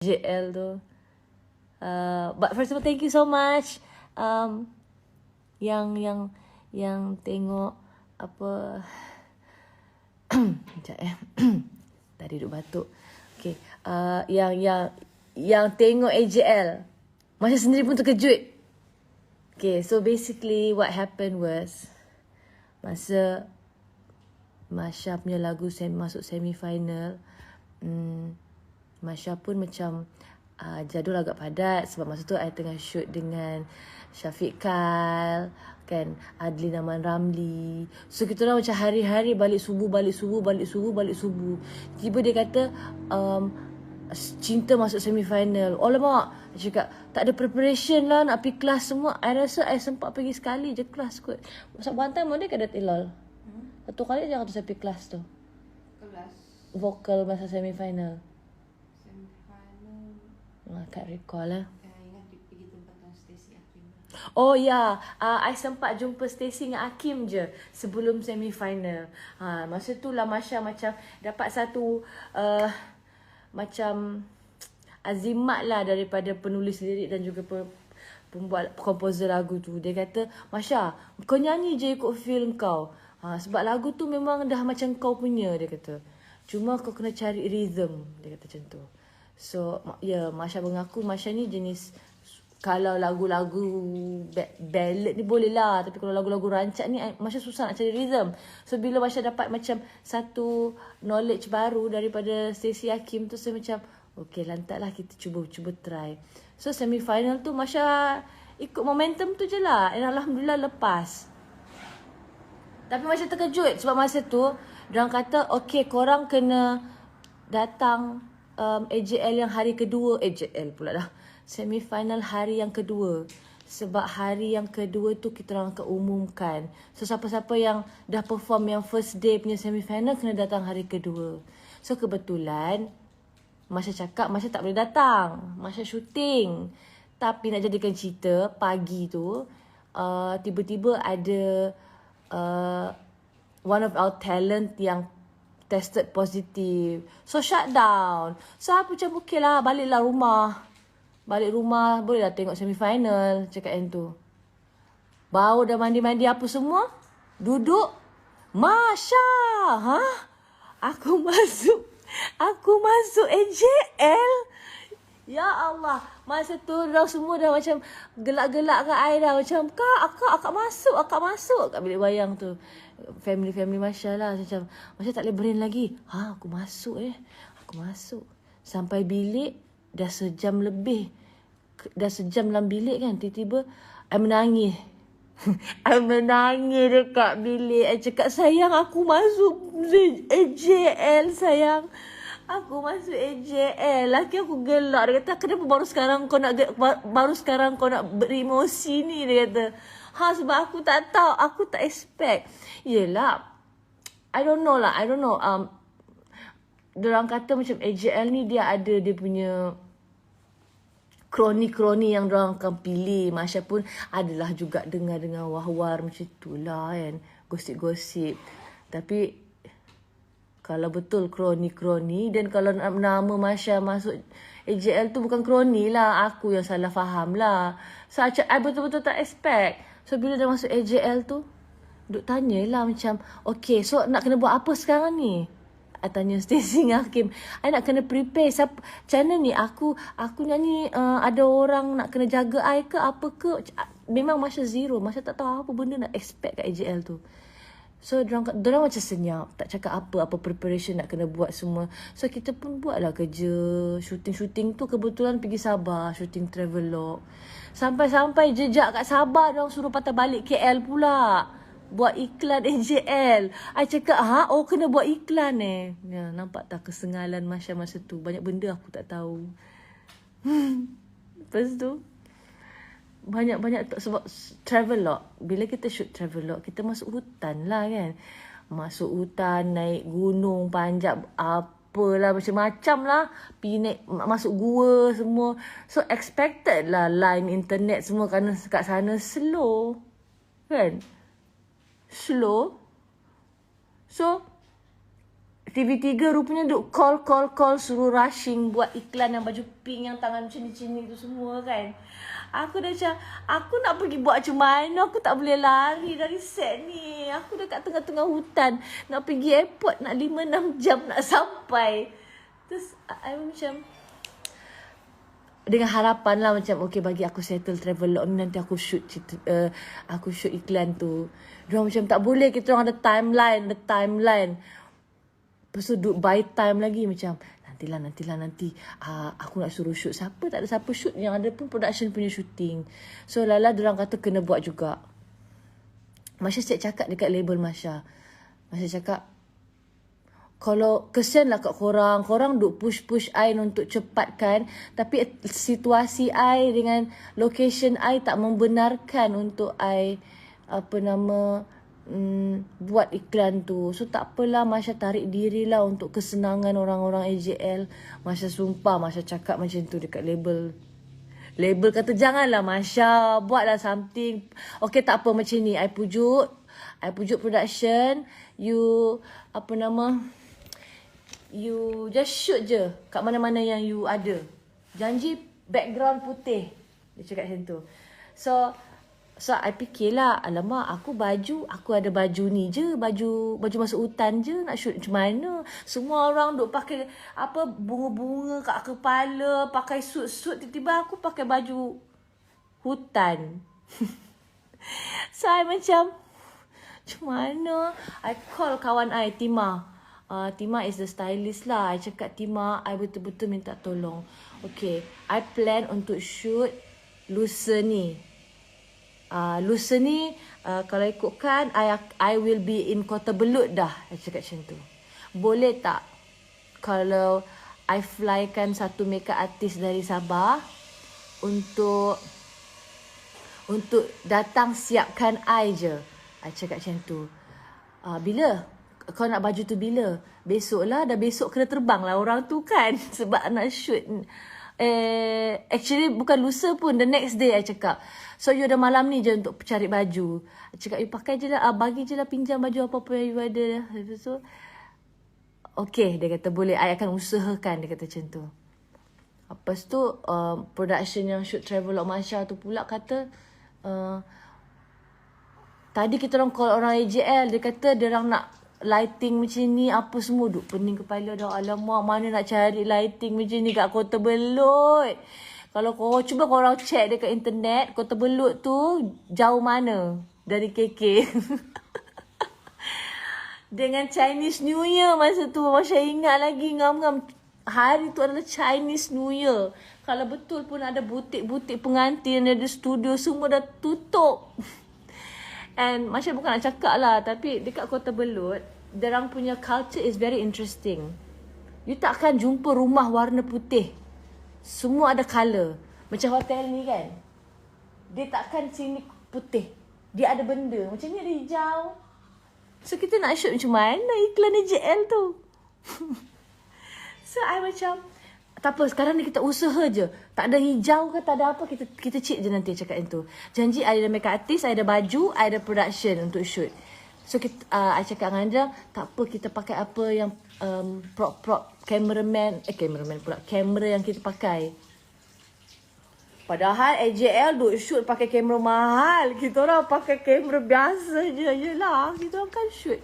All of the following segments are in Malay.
JL tu. But first of all, thank you so much. Yang tengok apa sekejap tadi duk batuk. Okay. Yang tengok AJL, Masya sendiri pun terkejut. Okay, so basically what happened was masa Masya punya lagu masuk semi-final, Masya pun macam jadual agak padat sebab masa tu I tengah shoot dengan Syafiq Kyle, kan, Adli Naman Ramli. So kita orang macam hari-hari balik subuh. Tiba dia kata Cinta masuk semi-final. Alamak, dia cakap tak ada preparation lah nak pergi kelas semua. I rasa I sempat pergi sekali je kelas kot. Sebab one time dia kena tilal. Satu kali je saya pergi kelas tu. Kelas? Vokal masa semi-final. Can't recall lah. Ingat pergi tempat Stacey Akim. Oh ya, I sempat jumpa Stacey dengan Akim je sebelum semi-final. Masa tu lah Masya macam dapat satu macam azimat lah daripada penulis lirik dan juga pembuat komposer lagu tu. Dia kata, Masya, kau nyanyi je ikut feel kau. Sebab lagu tu memang dah macam kau punya, dia kata. Cuma kau kena cari rhythm, dia kata macam tu. So, ya, Masya mengaku Masya ni jenis, kalau lagu-lagu ballad ni boleh lah. Tapi kalau lagu-lagu rancak ni, Masya susah nak cari rhythm. So, bila Masya dapat macam satu knowledge baru daripada Stacey Akim tu, saya macam, okay, lantaklah kita cuba try. So, semi-final tu Masya ikut momentum tu je lah. And Alhamdulillah lepas. Tapi Masya terkejut sebab masa tu, diorang kata, okay, korang kena datang AJL yang hari kedua. AJL pula dah. Semi-final hari yang kedua. Sebab hari yang kedua tu kita orang akan umumkan. So siapa-siapa yang dah perform yang first day punya semi-final kena datang hari kedua. So kebetulan Masya cakap Masya tak boleh datang. Masya syuting. Tapi nak jadikan cerita, pagi tu tiba-tiba ada one of our talent yang tested positif. So shutdown. So aku macam okay lah, baliklah rumah. Balik rumah, boleh lah tengok semi-final. Cakap yang tu. Bau dah mandi-mandi apa semua. Duduk. Masya. Aku masuk AJL. Ya Allah. Masa tu orang semua dah macam gelak-gelak kat I dah. Macam, akak masuk. Kat bilik wayang tu. Family Masya lah. Macam, Masya tak boleh brain lagi. Aku masuk. Sampai bilik, dah sejam lebih. Dah sejam dalam bilik kan. Tiba-tiba, I menangis. I menangis dekat bilik. I cakap, sayang aku masuk AJL sayang. Aku masuk AJL. Laki aku gelak. Dia kata, kenapa baru sekarang kau nak beremosi ni? Dia kata, sebab aku tak tahu. Aku tak expect. Yelah. I don't know. Diorang kata macam AJL ni dia ada dia punya kroni-kroni yang diorang akan pilih. Masya pun adalah juga dengar war-war macam itulah kan. Gosip-gosip. Tapi kalau betul kroni-kroni dan kalau nama Masya masuk AJL tu bukan kroni lah. Aku yang salah faham lah. So I betul-betul tak expect. So bila dah masuk AJL tu, duk tanyalah macam, okay, so nak kena buat apa sekarang ni? I tanya Stacey dengan Hakim, I nak kena prepare. Macam mana ni? Aku nyanyi, ada orang nak kena jaga I ke apa ke? Memang Masya zero. Masya tak tahu apa benda nak expect kat AJL tu. So, diorang macam senyap. Tak cakap apa preparation nak kena buat semua. So, kita pun buatlah kerja. Shooting tu kebetulan pergi Sabah. Shooting travelog. Sampai-sampai jejak kat Sabah, diorang suruh patah balik KL pula. Buat iklan AJL. I cakap, kena buat iklan Ya, nampak tak kesengalan Masya masa tu. Banyak benda aku tak tahu. Lepas tu, banyak sebab travelog. Bila kita shoot travelog, kita masuk hutan lah kan. Masuk hutan, naik gunung, panjat, apalah, macam-macam lah. Pergi naik, masuk gua semua. So, expected lah line internet semua kerana kat sana slow. Kan? Slow. So, TV3 rupanya duk call suruh rushing buat iklan yang baju pink yang tangan macam ni tu semua kan. Aku dah macam, aku nak pergi buat macam mana, aku tak boleh lari dari set ni. Aku dah kat tengah-tengah hutan, nak pergi airport nak 5-6 jam nak sampai. Terus I macam dengan harapan lah macam okay, bagi aku settle travel log ni, nanti aku shoot aku shoot iklan tu. Diorang macam tak boleh, kita orang ada timeline. Lepas tu duduk buy time lagi macam nanti aku nak suruh shoot siapa, tak ada siapa shoot, yang ada pun production punya shooting. So lala diorang kata kena buat juga. Masya siap cakap dekat label Masya cakap, kalau kesian lah kat korang duk push I untuk cepatkan, tapi situasi I dengan location I tak membenarkan untuk I buat iklan tu. So tak apalah, Masya tarik diri lah untuk kesenangan orang-orang AJL. Masya sumpah, Masya cakap macam tu dekat label. Label kata janganlah Masya, buatlah something. Okay, tak apa, macam ni I pujuk production. You you just shoot je kat mana-mana yang you ada. Janji background putih. Dia cakap macam tu. So I fikirlah, alamak, aku ada baju ni je, baju masuk hutan je, nak shoot macam mana. Semua orang duk pakai bunga-bunga kat kepala, pakai suit, tiba-tiba aku pakai baju hutan. So I macam mana? I call kawan I, Tima. Tima is the stylist lah. I cakap, Tima, I betul-betul minta tolong. Okay, I plan untuk shoot lusa ni. Kalau ikutkan, I will be in Kota Belud dah. I cakap macam tu. Boleh tak kalau I flykan satu makeup artist dari Sabah untuk datang siapkan I je. I cakap macam tu. Bila? Kau nak baju tu bila? Besok lah. Dah besok kena terbang lah orang tu kan. Sebab nak shoot. Actually bukan lusa pun, the next day I cakap. So you ada malam ni je untuk cari baju. I cakap, you pakai je lah, bagi je lah, pinjam baju apa-apa yang you ada. So okay, dia kata boleh, I akan usahakan, dia kata macam tu. Lepas tu production yang shoot Travelog Masya tu pula kata, tadi kita orang call orang AJL, dia kata dia orang nak lighting macam ni, apa semua. Duk pening kepala dah. Alamak, mana nak cari lighting macam ni kat Kota Belud. Kalau cuba korang check dekat internet, Kota Belud tu jauh mana dari KK. Dengan Chinese New Year masa tu, Masya ingat lagi ngam-ngam. Hari tu adalah Chinese New Year. Kalau betul pun ada butik-butik pengantin, ada studio, semua dah tutup. And Masya bukan nak cakap lah, tapi dekat Kota Belud, diorang punya culture is very interesting. You takkan jumpa rumah warna putih. Semua ada colour. Macam hotel ni kan, dia takkan sini putih, dia ada benda. Macam ni ada hijau. So kita nak shoot macam mana iklan AJL tu. So I macam, tak apa, sekarang ni kita usaha je. Tak ada hijau ke, tak ada apa, kita check je nanti cakap yang tu. Janji I ada makeup artist, I ada baju, I ada production untuk shoot. So I cakap dengan dia, tak apa, kita pakai apa yang prop cameraman pula, kamera yang kita pakai. Padahal AJL duk shoot pakai kamera mahal. Kita orang pakai kamera biasa je. Yelah, kita orang kan shoot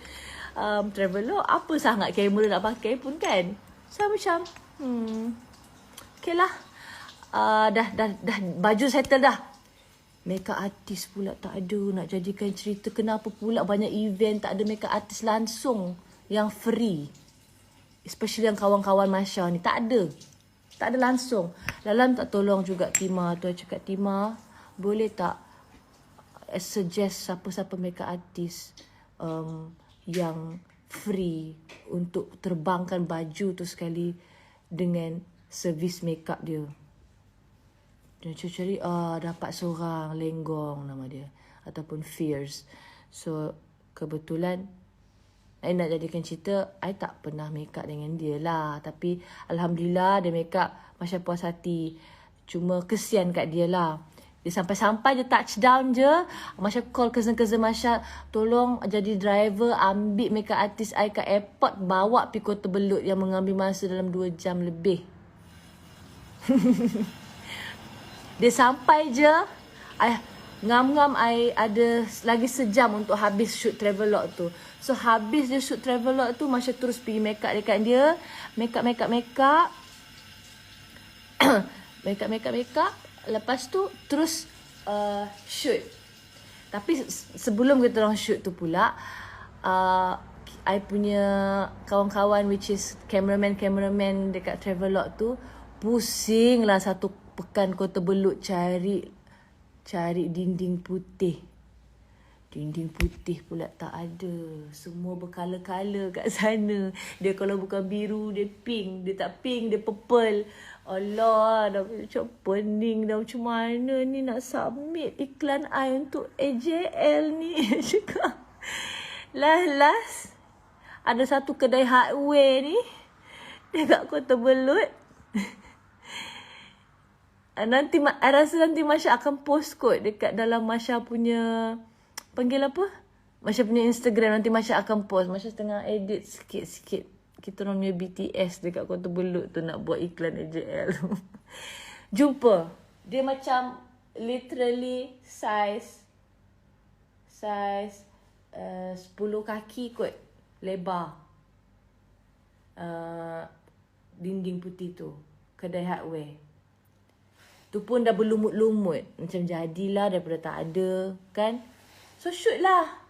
Travelog, apa sangat kamera nak pakai pun kan. So macam okay lah, dah baju settle dah. Makeup artist pula tak ada. Nak jadikan cerita, kenapa pula banyak event tak ada makeup artist langsung yang free. Especially yang kawan-kawan Masya ni, tak ada langsung. Lalam tak tolong juga Tima tu. I cakap, Tima, boleh tak suggest siapa-siapa makeup artist yang free untuk terbangkan baju tu sekali dengan servis makeup dia. Dia cari dapat seorang, Lenggong nama dia, ataupun Fierce. So kebetulan I nak jadikan cerita, I tak pernah make up dengan dia lah. Tapi Alhamdulillah dia make up Masya puas hati. Cuma kesian kat dia lah. Dia sampai-sampai je, touchdown je, Masya call cousin-cousin Masya, tolong jadi driver, ambil makeup artist I kat airport, bawa pergi Kota Belud yang mengambil masa dalam 2 jam lebih. Dia sampai je, ngam-ngam I ada lagi sejam untuk habis shoot travelog tu. So habis dia shoot travelog tu, Masya terus pergi makeup dekat dia, makeup. Makeup. Lepas tu terus shoot. Tapi sebelum kita orang shoot tu pula, I punya kawan-kawan which is cameraman dekat travelog tu pusing lah 1 pekan Kota Belud cari dinding putih. Dinding putih pula tak ada. Semua berkala-kala kat sana. Dia kalau bukan biru, dia pink. Dia tak pink, dia purple. Allah, dah macam pening dah. Macam mana ni nak submit iklan I untuk AJL ni. Cakap. Last. Ada satu kedai hardware ni. Dekat Kota Belud. Nanti, I rasa nanti Masya akan post kot dekat dalam Masya punya, panggil apa? Masya punya Instagram. Nanti Masya akan post. Masya tengah edit sikit-sikit. Kita orang punya BTS dekat Kota Belud tu nak buat iklan AJL. Jumpa. Dia macam literally size 10 kaki kot lebar. Dinding putih tu. Kedai hardware. Tu pun dah berlumut-lumut. Macam jadilah daripada tak ada. Kan? So shoot lah.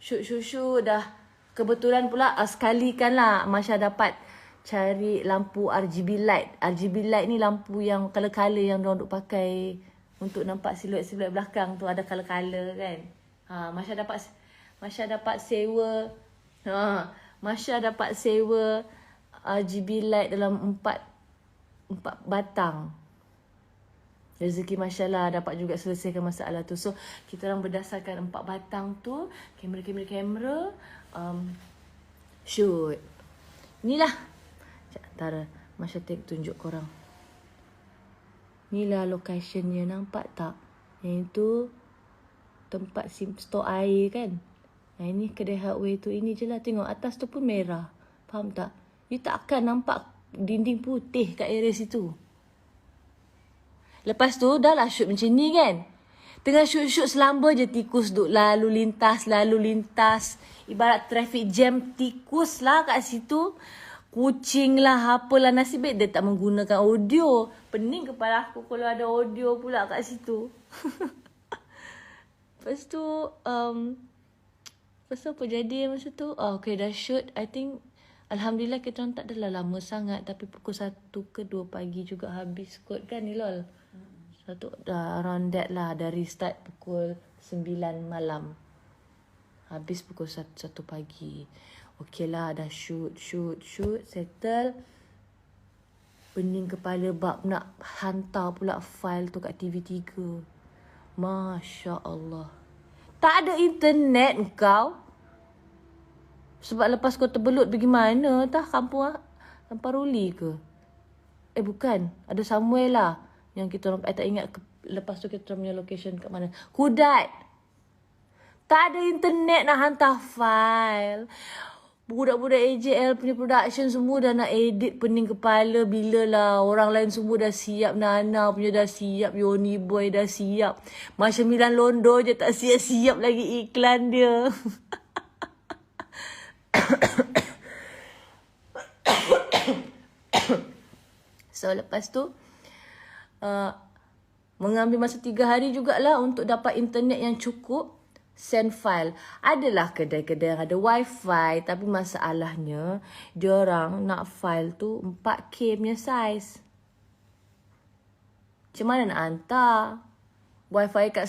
Shoot dah. Kebetulan pula sekali kan lah Masya dapat cari lampu RGB light. RGB light ni lampu yang color-color yang diorang duk pakai untuk nampak siluet-siluet belakang tu ada color-color kan. Masya dapat sewa RGB light dalam 4 batang. Rezeki Masya lah dapat juga selesaikan masalah tu. So kita orang berdasarkan 4 batang tu, kamera, shoot. Inilah. Antara Masya tunjuk korang. Inilah locationnya, nampak tak? Yang itu tempat store air kan. Nah ini kedai hardware tu. Ini je lah, tengok atas tu pun merah. Faham tak? You tak akan nampak dinding putih kat area situ. Lepas tu dah lah shoot macam ni kan. Tengah shoot selamba je tikus duk lalu lintas. Ibarat traffic jam, tikus lah kat situ. Kucing lah, apalah, nasib baik dia tak menggunakan audio. Pening kepala aku kalau ada audio pula kat situ. Lepas tu, apa jadi masa tu? Okay, dah shoot. I think, Alhamdulillah kita orang tak adalah lama sangat. Tapi pukul 1 ke 2 pagi juga habis kot kan ni lol. Dah around that lah. Dari start pukul 9 malam. Habis pukul 1 pagi. Okey lah, dah shoot, settle. Pening kepala bab nak hantar pula file tu kat TV3. Masya Allah. Tak ada internet kau. Sebab lepas Kota Belud pergi mana? Kampung Paruli ke? Bukan. Ada somewhere lah. Yang kita orang, I tak ingat lepas tu kita orang punya location kat mana. Kudat. Tak ada internet nak hantar file. Budak-budak AJL punya production semua dah nak edit, pening kepala. Bila lah orang lain semua dah siap. Nana punya dah siap. Yoni Boy dah siap. Masya Milan Londo je tak siap-siap lagi iklan dia. So lepas tu mengambil masa 3 hari jugalah untuk dapat internet yang cukup. Send file. Adalah kedai-kedai yang ada wifi, tapi masalahnya diorang nak file tu 4K punya size. Macam mana nak hantar? Wifi kat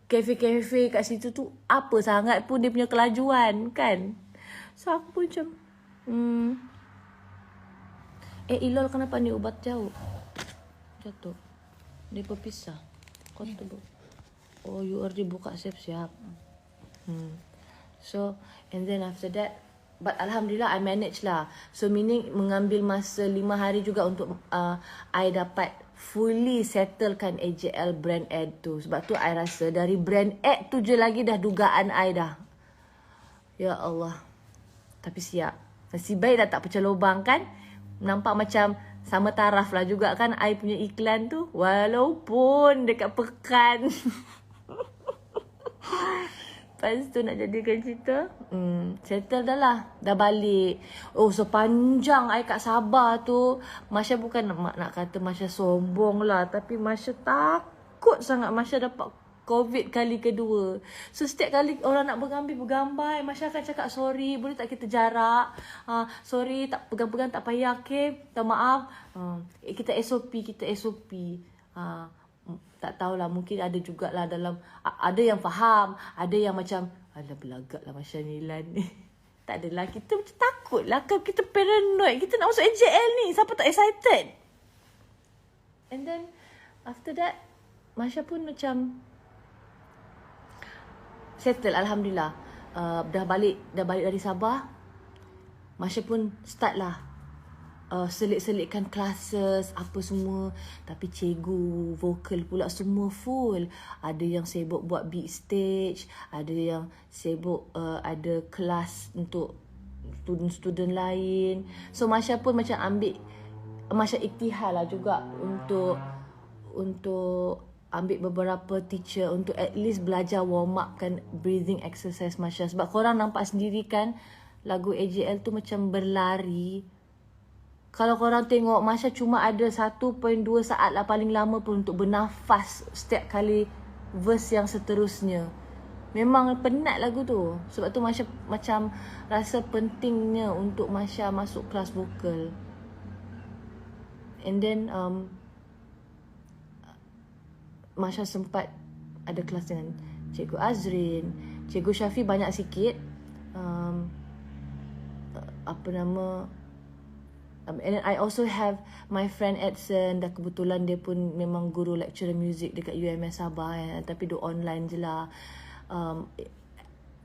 kafe kat situ tu apa sangat pun dia punya kelajuan kan. So aku pun macam Ilol, kenapa ni ubat jauh? Jatuh. Dia berpisah. Kau tu UR dia buka siap-siap. So, and then after that, But Alhamdulillah I manage lah. So meaning mengambil masa 5 hari juga untuk I dapat fully settlekan AJL brand ad tu. Sebab tu I rasa dari brand ad tu je lagi dah dugaan I dah. Ya Allah. Tapi siap. Nasib baik dah tak pecah lubang kan. Nampak macam sama taraf lah juga kan I punya iklan tu. Walaupun dekat pekan. Lepas tu nak jadikan cerita, settle dah lah. Dah balik. Oh, sepanjang I kat Sabah tu, Masya bukan nak kata Masya sombong lah. Tapi Masya takut sangat Masya dapat COVID kali kedua. So, setiap kali orang nak bergambar, Masya akan cakap, sorry, boleh tak kita jarak? Sorry, tak pegang-pegang tak payah, okay? Tak maaf. Kita SOP. Tak tahulah, mungkin ada jugalah dalam, ada yang faham, ada yang macam alah belagak lah Masya Milan ni. Tak adalah, kita macam takut lah kan, kita paranoid, kita nak masuk AJL ni, siapa tak excited? And then after that Masya pun macam settle, Alhamdulillah. Dah balik dari Sabah, Masya pun start lah selit-selitkan classes apa semua. Tapi cikgu vokal pula semua full. Ada yang sibuk buat big stage, ada yang sibuk ada kelas untuk student-student lain. So Masya pun macam ambil, Masya iktihar lah juga untuk ambil beberapa teacher untuk at least belajar warm up kan breathing exercise Masya. Sebab korang nampak sendiri kan lagu AJL tu macam berlari. Kalau korang tengok, Masya cuma ada 1.2 saat lah paling lama pun untuk bernafas setiap kali verse yang seterusnya. Memang penat lagu tu. Sebab tu Masya macam rasa pentingnya untuk Masya masuk kelas vokal. And then Masya sempat ada kelas dengan Cikgu Azrin. Cikgu Syafi banyak sikit. And then I also have my friend Edson. Dah kebetulan dia pun memang guru lecturer music dekat UMS Sabah tapi dia online je lah.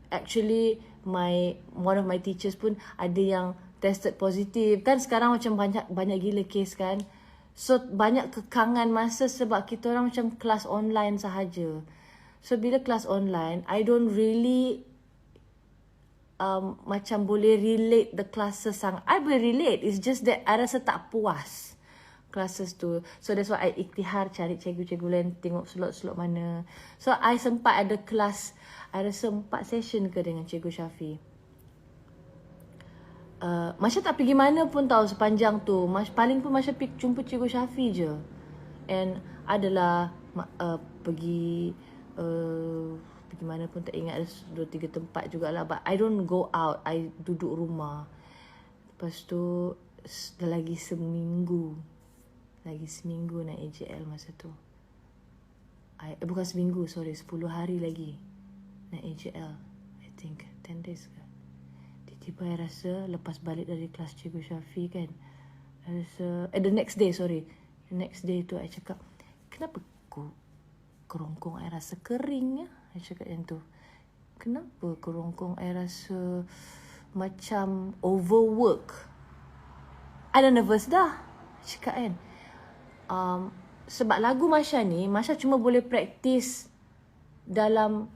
Actually one of my teachers pun ada yang tested positif. Kan sekarang macam banyak gila kes kan. So banyak kekangan masa sebab kita orang macam kelas online sahaja. So bila kelas online, I don't really macam boleh relate the classes sang. I boleh relate. It's just that I rasa tak puas classes tu. So that's why I iktihar cari cikgu-cikgu lain, tengok slot-slot mana. So I sempat ada kelas, I rasa 4 session ke dengan Cikgu Syafi. Masya tak pergi mana pun tahu sepanjang tu. Paling pun Masya jumpa Cikgu Syafi je. And adalah pergi mana pun tak ingat, ada 2-3 tempat jugalah. But I don't go out, I duduk rumah. Lepas tu dah lagi seminggu nak AJL masa tu. Bukan seminggu, sorry, 10 hari lagi nak AJL. I think 10 days ke. Tiba-tiba I rasa lepas balik dari kelas Cikgu Syafi kan, I rasa the next day tu I cakap, kenapa kerongkong I rasa kering ya? I cakap yang tu. Kenapa kerongkong I rasa macam overwork? I dah nervous dah. I cakap kan. Sebab lagu Masya ni, Masya cuma boleh praktis dalam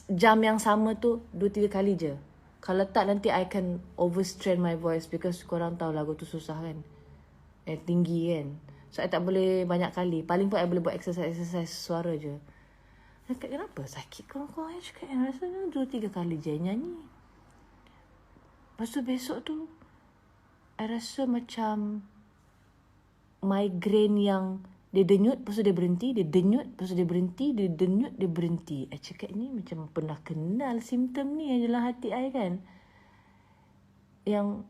jam yang sama tu 2-3 kali je. Kalau tak nanti I can overstrain my voice. Because korang tahu lagu tu susah kan. Tinggi kan. So, I tak boleh banyak kali. Paling pun I boleh buat exercise suara je. Kenapa sakit korang-korang? I cakap rasanya 2-3 kali je nyanyi. Lepas tu besok tu, I rasa macam migraine yang dia denyut, lepas tu dia berhenti. Dia denyut, lepas tu dia berhenti. Dia denyut, dia berhenti. I cakap ni macam pernah kenal simptom ni yang dalam hati I kan. Yang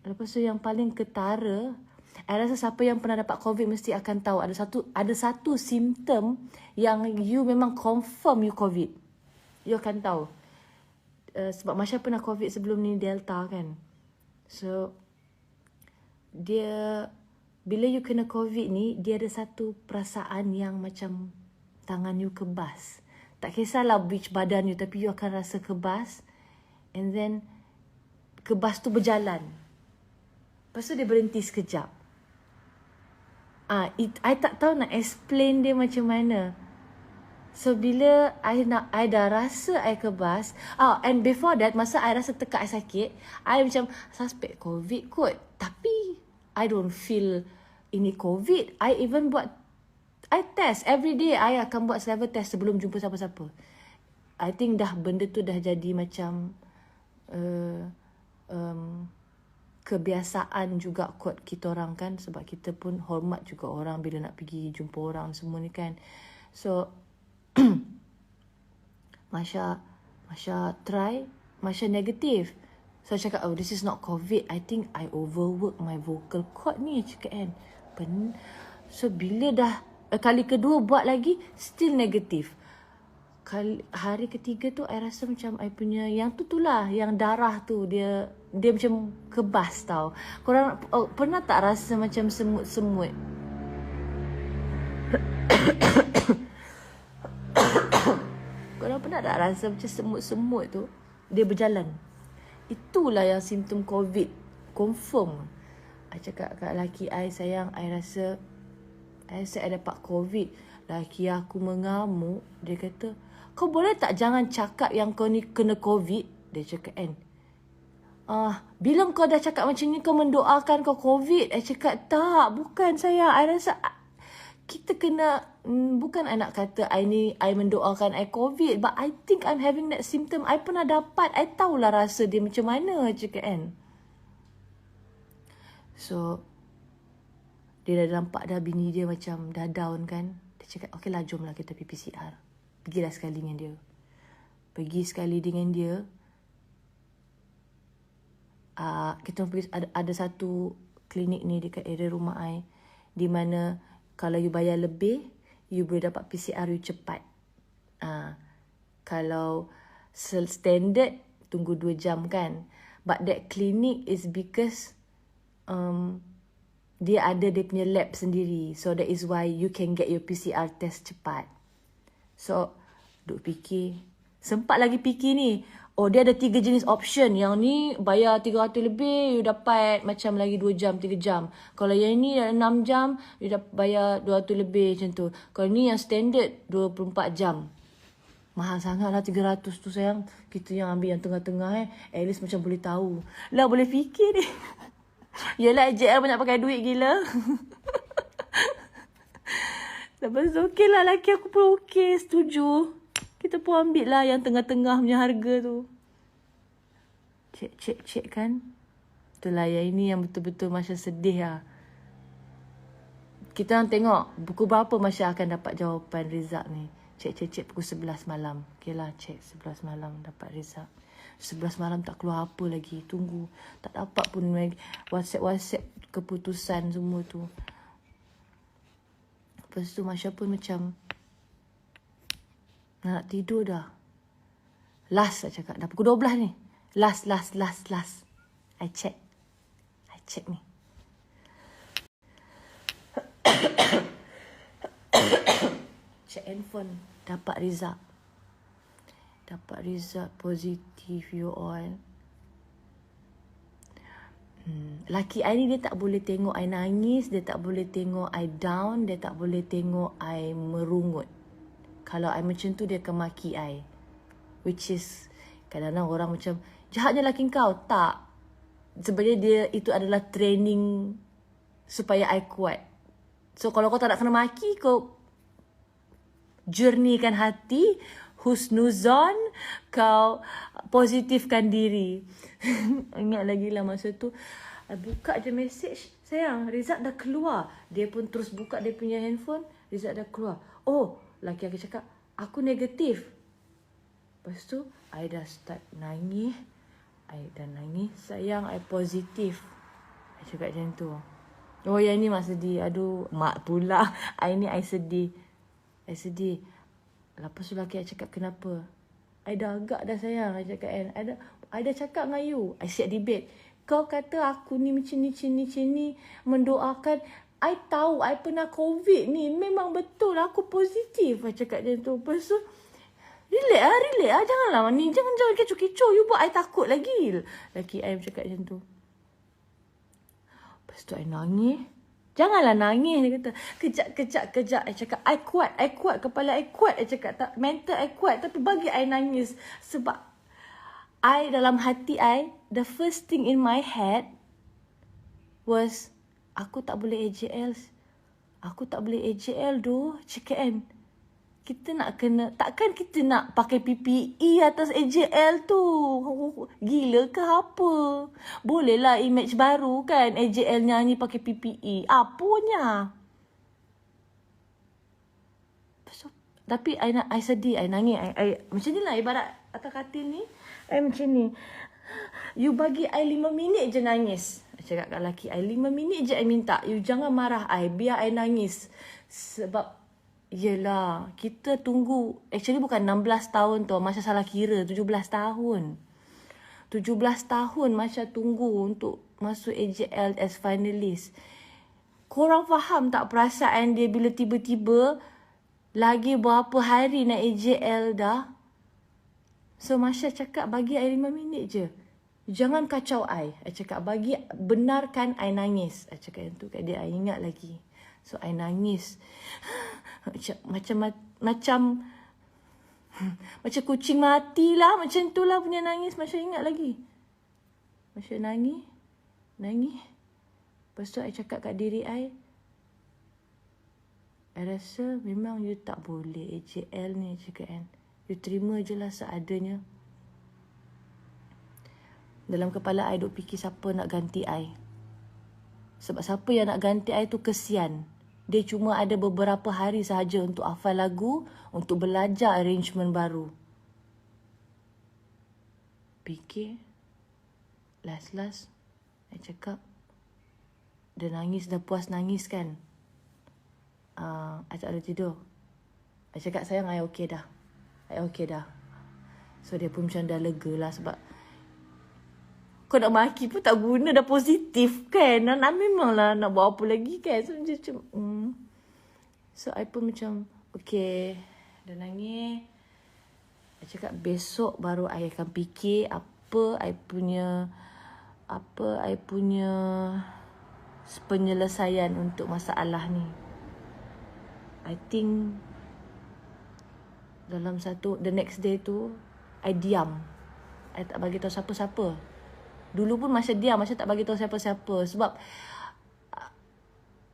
lepas tu yang paling ketara, I rasa siapa yang pernah dapat COVID mesti akan tahu ada satu simptom yang you memang confirm you COVID. You akan tahu. Sebab Masya pernah COVID sebelum ni, Delta kan. So bila you kena COVID ni, dia ada satu perasaan yang macam tangan you kebas. Tak kisahlah which badan you, tapi you akan rasa kebas. And then kebas tu berjalan. Lepas tu dia berhenti sekejap. I tak tahu nak explain dia macam mana. So bila I dah rasa I kebas. And before that, masa I rasa tekak I sakit, I macam suspect COVID kot. Tapi I don't feel ini COVID. I test every day. I akan buat saliva test sebelum jumpa siapa-siapa. I think benda tu dah jadi macam kebiasaan juga kot kita orang kan. Sebab kita pun hormat juga orang bila nak pergi jumpa orang semua ni kan. So Masya try, Masya negatif. So I cakap, this is not COVID. I think I overwork my vocal cord ni, cakap kan. So bila dah kali kedua buat lagi, still negatif. Hari ketiga tu I rasa macam I punya yang tu lah, yang darah tu dia macam kebas tau. Korang pernah tak rasa macam semut-semut? Korang pernah tak rasa macam semut-semut tu dia berjalan? Itulah yang simptom COVID. Confirm. I cakap kat lelaki I, sayang, I rasa I dapat COVID. Lelaki aku mengamuk. Dia kata, kau boleh tak jangan cakap yang kau ni kena COVID? Dia cakap kan, bila kau dah cakap macam ni, kau mendoakan kau COVID. I cakap, tak, bukan sayang. I rasa kita kena, bukan I nak kata I mendoakan I COVID, but I think I'm having that symptom. I pernah dapat, I tahulah rasa dia macam mana, cakap kan. So dia dah nampak dah bini dia macam dah down kan. Dia cakap, okey lah, jomlah kita pergi PCR. Pergilah sekali dengan dia. Pergi sekali dengan dia. Kita pergi, ada satu klinik ni dekat area rumah I, di mana kalau you bayar lebih, you boleh dapat PCR you cepat. Kalau standard, tunggu 2 jam kan. But that clinic is because dia ada dia punya lab sendiri. So that is why you can get your PCR test cepat. So, duk fikir. Sempat lagi fikir ni. Dia ada 3 jenis option. Yang ni bayar 300 lebih, you dapat macam lagi 2 jam, 3 jam. Kalau yang ni 6 jam, you dapat bayar 200 lebih macam tu. Kalau ni yang standard 24 jam. Mahal sangat lah 300 tu sayang. Kita yang ambil yang tengah-tengah at least macam boleh tahu. Lah boleh fikir ni. Yelah, JL banyak pakai duit gila. Lepas tu okey lah, laki aku pun okey, setuju. Kita pun ambil lah yang tengah-tengah punya harga tu. Cek kan. Itulah yang ini yang betul-betul Masya sedih lah. Kita orang tengok pukul berapa Masya akan dapat jawapan result ni. Cek pukul 11 malam. Okey lah, cek 11 malam dapat result. 11 malam tak keluar apa lagi. Tunggu. Tak dapat pun WhatsApp keputusan semua tu. Lepas tu Masya pun macam nak tidur dah. Last saya cakap. Dah pukul 12 ni. Last. I check ni. Check handphone. Dapat result positif you all. Laki I ni dia tak boleh tengok I nangis. Dia tak boleh tengok I down. Dia tak boleh tengok I merungut. Kalau I macam tu, dia akan maki I. Which is, kadang-kadang orang macam, jahatnya laki kau. Tak. Sebenarnya dia, itu adalah training supaya I kuat. So, kalau kau tak nak kena maki, kau jernihkan hati, husnuzon, kau positifkan diri. Ingat lagi lah masa tu, I buka je message, sayang, result dah keluar. Dia pun terus buka dia punya handphone, result dah keluar. Laki aku cakap, aku negatif. Lepas tu, I dah start nangis. Sayang, I positif. I cakap macam tu. Yang ni mak sedih. Aduh, mak pula. I sedih. Lepas tu laki I cakap, kenapa? I dah agak dah sayang. I cakap kan. I dah cakap dengan you. I siap debate. Kau kata aku ni macam ni. Mendoakan. I tahu I pernah COVID ni. Memang betul aku positif. I cakap macam tu. Lepas tu, Relax lah. Janganlah ni. Jangan kecoh-kecoh. You buat I takut lagi. Laki I cakap macam tu. Lepas tu I nangis. Janganlah nangis. Dia kata, kejap. I cakap, I kuat. Kepala I kuat. I cakap, tak, mental I kuat. Tapi bagi I nangis. Sebab I dalam hati I, the first thing in my head was, aku tak boleh AJL. Aku tak boleh AJL doh. Cakap kan. Kita nak kena, takkan kita nak pakai PPE atas AJL tu. Gila ke apa? Bolehlah image baru kan, AJL nyanyi pakai PPE. Apanya? Tapi I sedih, I nangis. I macam ni lah, ibarat atas katil ni. I macam ni. You bagi I 5 minit je nangis. I cakap kat lelaki I, 5 minit je I minta. You jangan marah I, biar I nangis. Sebab yelah, kita tunggu. Actually bukan 16 tahun tu. Masya salah kira. 17 tahun. 17 tahun Masya tunggu untuk masuk AJL as finalist. Korang faham tak perasaan dia bila tiba-tiba lagi berapa hari nak AJL dah? So Masya cakap bagi I 5 minit je. Jangan kacau I. I cakap benarkan I nangis. I cakap yang tu kat dia. I ingat lagi. So I nangis. Macam kucing mati lah. Macam tu lah punya nangis. Masya ingat lagi. Masya nangis. Lepas tu I cakap kat diri I rasa memang you tak boleh AJL ni. Cakap kan, you terima je lah seadanya. Dalam kepala I duk fikir siapa nak ganti I. Sebab siapa yang nak ganti I tu kesian. Dia cuma ada beberapa hari sahaja untuk hafal lagu, untuk belajar arrangement baru. Fikir. Last. I cakap. Dia nangis, dah puas nangis kan. I tak boleh tidur. I cakap, sayang, I okey dah. So dia pun macam dah lega lah sebab kau nak maki pun tak guna, dah positif kan. Memanglah nak buat apa lagi kan. So macam So I pun macam okay, dah nangis. I cakap besok baru I akan fikir apa I punya penyelesaian untuk masalah ni. I think dalam the next day tu I diam. I tak bagi tahu siapa-siapa. Dulu pun Masya diam, Masya tak bagi tahu siapa-siapa sebab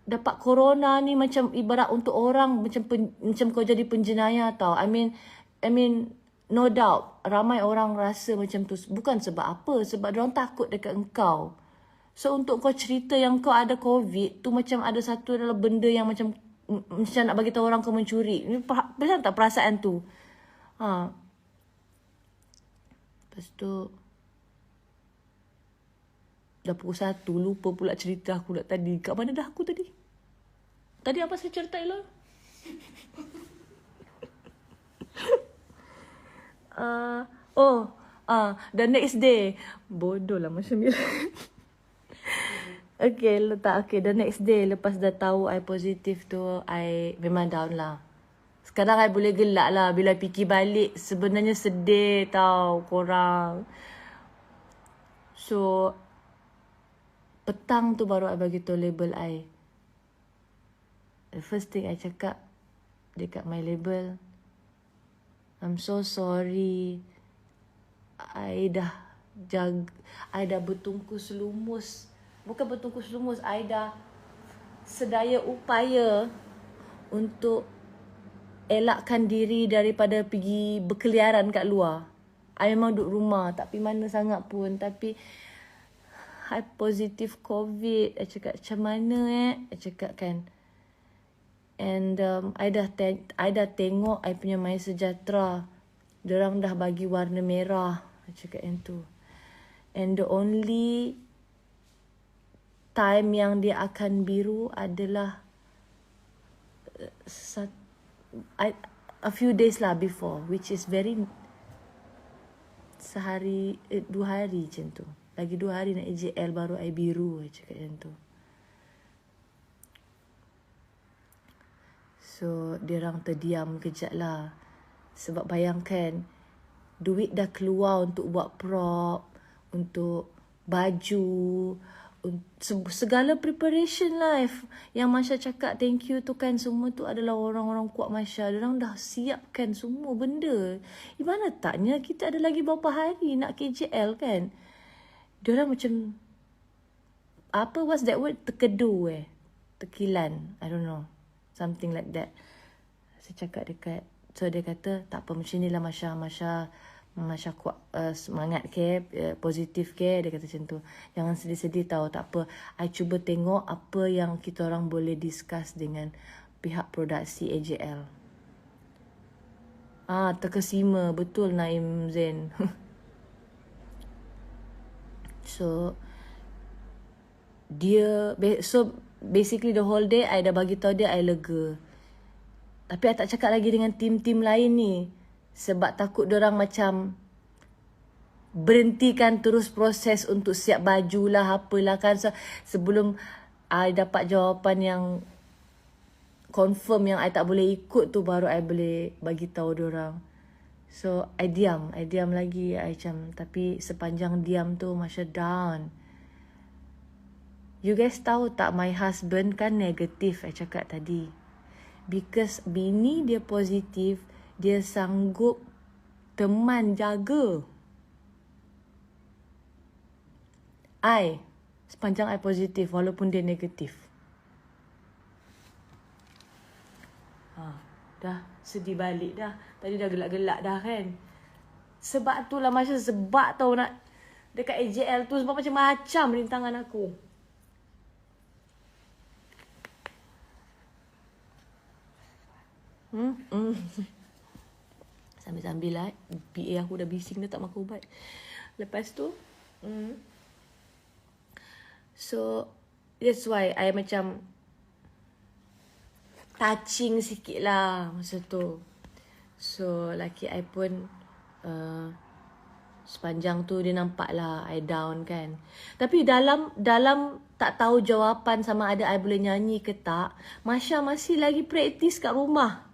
dapat corona ni macam ibarat untuk orang macam kau jadi penjenayah tau. I mean no doubt ramai orang rasa macam tu bukan sebab apa, sebab diorang takut dekat engkau. So untuk kau cerita yang kau ada COVID tu macam ada satu adalah benda yang macam nak bagi tahu orang kau mencuri. Faham tak perasaan tu? Lepas tu dah pukul 1, lupa pula cerita aku nak tadi. Kat mana dah aku tadi? Tadi apa saya cerita Elon? The next day. Bodoh lah macam ni. Okay, the next day lepas dah tahu I positif tu, I memang down lah. Sekarang I boleh gelak lah bila fikir balik. Sebenarnya sedih tau korang. So petang tu baru I bagi tahu label I. The first thing I cakap dekat my label, I'm so sorry. I dah bertungkus lumus. Bukan bertungkus lumus, I dah sedaya upaya untuk elakkan diri daripada pergi berkeliaran kat luar. I memang duduk rumah, tak pergi mana sangat pun. Tapi I positif COVID. I cakap macam mana I cakap kan. And I dah tengok I punya My Sejahtera. Diorang dah bagi warna merah. I cakap yang tu. And the only time yang dia akan biru adalah a few days lah before, which is very sehari 2 hari macam tu. Lagi 2 hari nak AJL baru I biru. I cakap macam tu. So diorang terdiam kejap lah. Sebab bayangkan, duit dah keluar untuk buat prop, untuk baju, segala preparation lah. Yang Masya cakap thank you tu kan, semua tu adalah orang-orang kuat Masya. Diorang dah siapkan semua benda. Gimana taknya kita ada lagi berapa hari nak KJL kan. Diorang macam, apa, what's that word? Terkedu terkilan, I don't know, something like that. Saya cakap dekat, so dia kata tak apa, macam ni lah Masya kuat, semangat ke, positif ke, dia kata macam tu. Jangan sedih-sedih tau, tak apa. I cuba tengok apa yang kita orang boleh discuss dengan pihak produksi AJL. Terkesima betul Naim Zain. So basically the whole day I dah bagi tahu dia I lega. Tapi I tak cakap lagi dengan tim-tim lain ni, sebab takut diorang macam berhentikan terus proses untuk siap baju lah, apalah kan. Sebelum I dapat jawapan yang confirm yang I tak boleh ikut tu, baru I boleh bagi tahu diorang. So I diam lagi. I macam, tapi sepanjang diam tu Masya down. You guys tahu tak, my husband kan negatif, I cakap tadi. Because bini dia positif, dia sanggup teman jaga I sepanjang I positif walaupun dia negatif. Dah sedih balik dah. Tadi dah gelak-gelak dah kan. Sebab tu lah Masya, sebab tau nak dekat AJL tu, sebab macam-macam rintangan aku. Sambil-sambil lah, PA aku dah bising dah tak makan ubat. Lepas tu so that's why I macam touching sikit lah masa tu. So laki I pun sepanjang tu dia nampak lah I down kan. Tapi dalam tak tahu jawapan sama ada I boleh nyanyi ke tak, Masya masih lagi praktis kat rumah.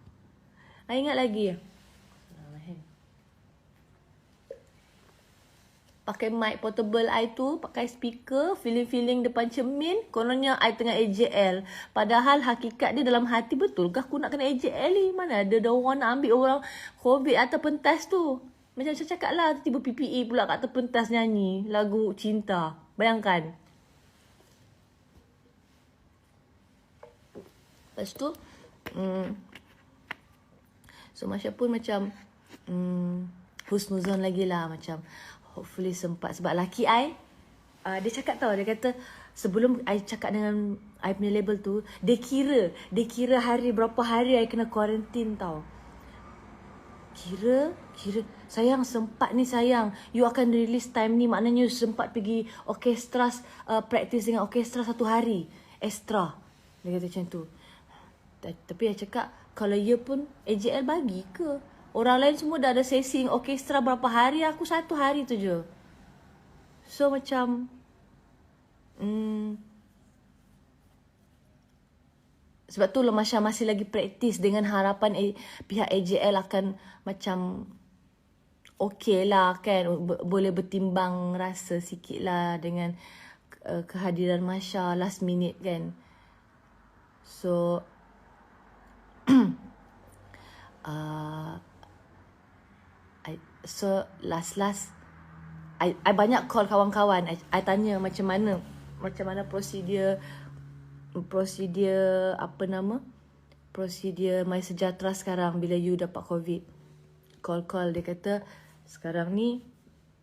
I ingat lagi pakai mic portable I tu, pakai speaker, feeling depan cermin. Kononnya I tengah AJL. Padahal hakikat dia dalam hati, betul ke aku nak kena AJL ni? Mana ada orang nak ambil orang COVID atas pentas tu. Macam saya cakap lah, tiba PPE pula kat atas pentas nyanyi lagu cinta. Bayangkan. Lepas tu so Masya pun macam husnuzon lagi lah, macam hopefully sempat. Sebab laki I dia cakap tau, dia kata sebelum I cakap dengan I punya label tu, dia kira hari berapa hari I kena quarantine tau. Kira sayang, sempat ni sayang, you akan release time ni, maknanya you sempat pergi orkestra, practice dengan orkestra 1 hari extra. Dia kata macam tu. Tapi I cakap, kalau ya pun AJL bagi ke? Orang lain semua dah ada sesi orkestra berapa hari, aku 1 hari tu je. So macam sebab tu lah Masya masih lagi praktis dengan harapan pihak AJL akan macam okey lah kan, boleh bertimbang rasa sikit lah dengan kehadiran Masya last minute kan. So so last I banyak call kawan-kawan. I tanya macam mana prosedur MySejahtera sekarang bila you dapat COVID. Call dia kata sekarang ni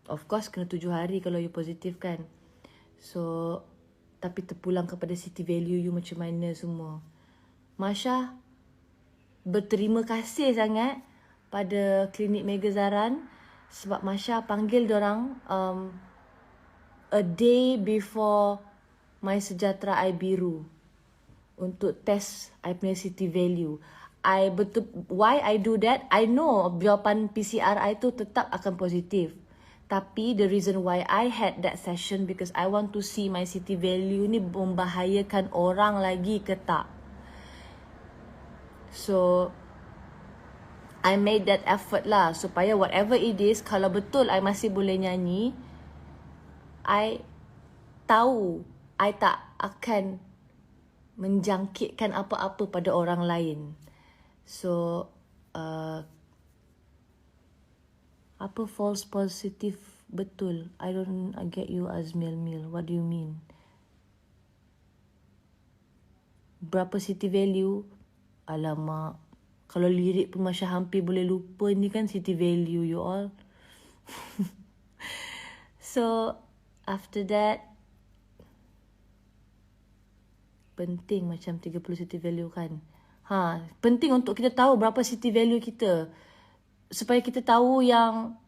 of course kena 7 hari kalau you positif kan. So tapi terpulang kepada city value you macam mana semua. Masya berterima kasih sangat pada klinik Megazaran sebab Masya panggil dorang a day before MySejahtera I biru untuk test I punya city value. Why I do that? I know jawapan PCR I tu tetap akan positif. Tapi the reason why I had that session because I want to see my city value ni membahayakan orang lagi ke tak. So I made that effort lah supaya whatever it is, kalau betul I masih boleh nyanyi, I tahu I tak akan menjangkitkan apa-apa pada orang lain. So, apa false positive betul? I don't get you, Azmil Mil. What do you mean? Berapa city value? Alamak. Kalau lirik pun Masya hampir boleh lupa. Ni kan city value you all. So, after that, penting macam 30 city value kan. Penting untuk kita tahu berapa city value kita. Supaya kita tahu yang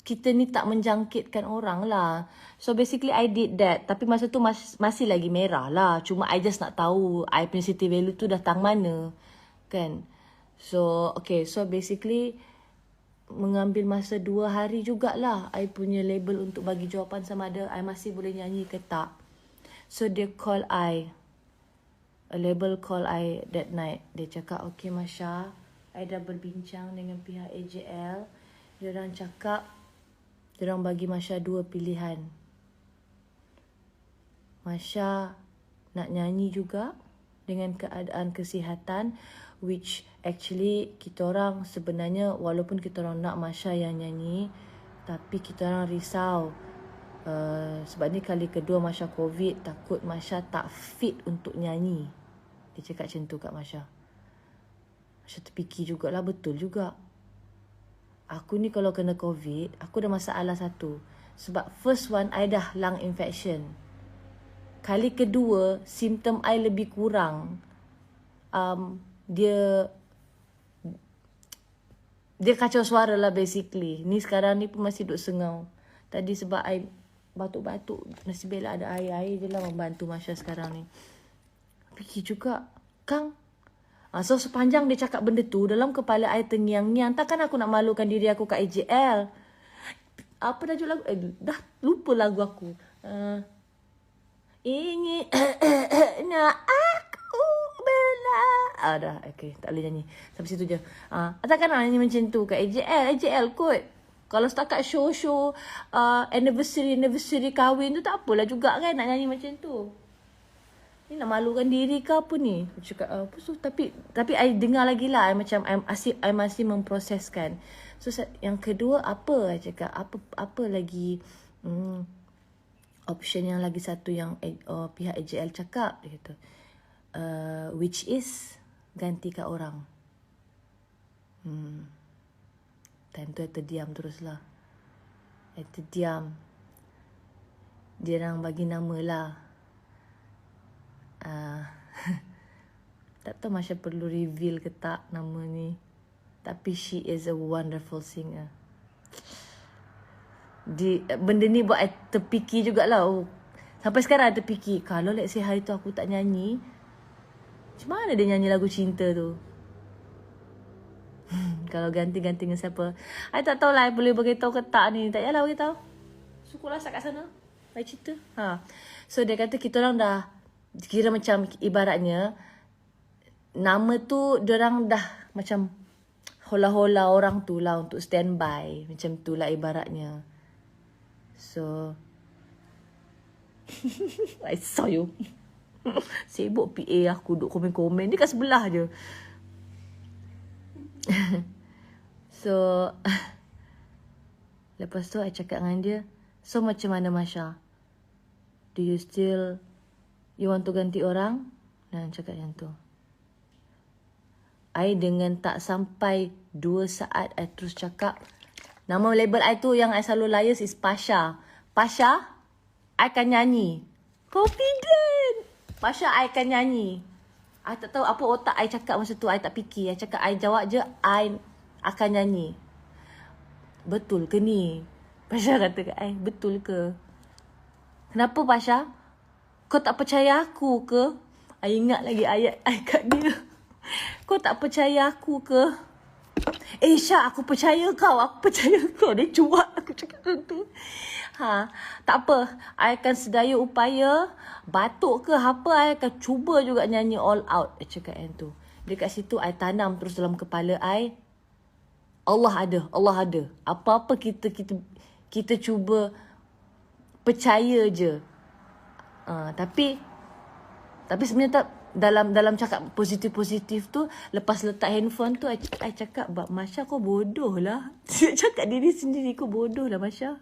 kita ni tak menjangkitkan orang lah. So basically I did that. Tapi masa tu masih lagi merah lah. Cuma I just nak tahu I punya city value tu datang mana. Kan. So okay. So basically mengambil masa 2 hari jugalah I punya label untuk bagi jawapan sama ada I masih boleh nyanyi ke tak. So dia call I. A label call I that night. Dia cakap, okay Masya, I dah berbincang dengan pihak AJL. Diorang cakap, diorang bagi Masya 2 pilihan. Masya nak nyanyi juga dengan keadaan kesihatan, which actually kita orang sebenarnya walaupun kita orang nak Masya yang nyanyi, tapi kita orang risau. Sebab ni kali kedua Masya COVID, takut Masya tak fit untuk nyanyi. Dia cakap macam tu kat Masya. Masya terfikir jugalah, betul juga. Aku ni kalau kena COVID, aku dah masalah satu. Sebab first one, I dah lung infection. Kali kedua, simptom I lebih kurang. Dia kacau suara lah basically. Ni sekarang ni pun masih duduk sengau. Tadi sebab I batuk-batuk, nasib baiklah ada air-air je lah membantu Masya sekarang ni. Fikir juga, Kang. So sepanjang dia cakap benda tu, dalam kepala I terngiang-ngiang. Takkan aku nak malukan diri aku kat AJL. Apa tajuk lagu? Dah lupa lagu aku. Ingin nak aku bela. Dah, okay. Tak boleh nyanyi. Sampai situ je. Takkan nak nyanyi macam tu kat AJL. AJL kot. Kalau setakat show-show anniversary kahwin tu tak apalah juga kan nak nyanyi macam tu. Ni nak malukan diri ke apa ni? Aku cakap apa so tapi I dengar lagi lah. I masih memproseskan. So yang kedua apa? I cakap apa lagi option yang lagi satu yang pihak AJL cakap, dia kata which is ganti kat orang. Time tu I terdiam teruslah. I terdiam. Dia orang bagi nama lah. Tak tahu Masya perlu reveal ke tak nama ni. Tapi she is a wonderful singer. Benda ni buat I terfikir jugalah. Sampai sekarang I terfikir, kalau let's say hari tu aku tak nyanyi, macam mana dia nyanyi lagu cinta tu? Kalau ganti-ganti dengan siapa, I tak tahulah I boleh beritahu ke tak ni. Tak payahlah beritahu. Syukurlah kat sana. I cerita. So dia kata kita orang dah kira macam ibaratnya nama tu diorang dah macam hola-hola orang tu lah untuk standby. Macam tu lah ibaratnya. So I saw you. Sibuk PA aku duk komen-komen. Dia kat sebelah je. So lepas tu I cakap dengan dia, so macam mana Masya? Do you still you want to ganti orang? Dan cakap macam tu. I dengan tak sampai 2 saat I terus cakap, nama label I tu yang I selalu liars is Pasha. Pasha, I akan nyanyi. Confident. Pasha, I akan nyanyi. I tak tahu apa otak I cakap masa tu. I tak fikir. I cakap, I jawab je, I akan nyanyi. Betul ke ni? Pasha kata kat I, betul ke? Kenapa Pasha? Kau tak percaya aku ke? I ingat lagi ayat I kat dia. Kau tak percaya aku ke? Syah, aku percaya kau. Aku percaya kau. Dia cuak aku cakap macam tu. Tak apa. I akan sedaya upaya. Batuk ke apa, I akan cuba juga nyanyi all out. Dia cakap macam tu. Dekat situ I tanam terus dalam kepala I, Allah ada, Allah ada. Apa-apa kita cuba percaya je. Tapi sebenarnya tak, dalam cakap positif-positif tu, lepas letak handphone tu I cakap, Masya kau bodoh lah. Cakap diri sendiri, kau bodoh lah Masya.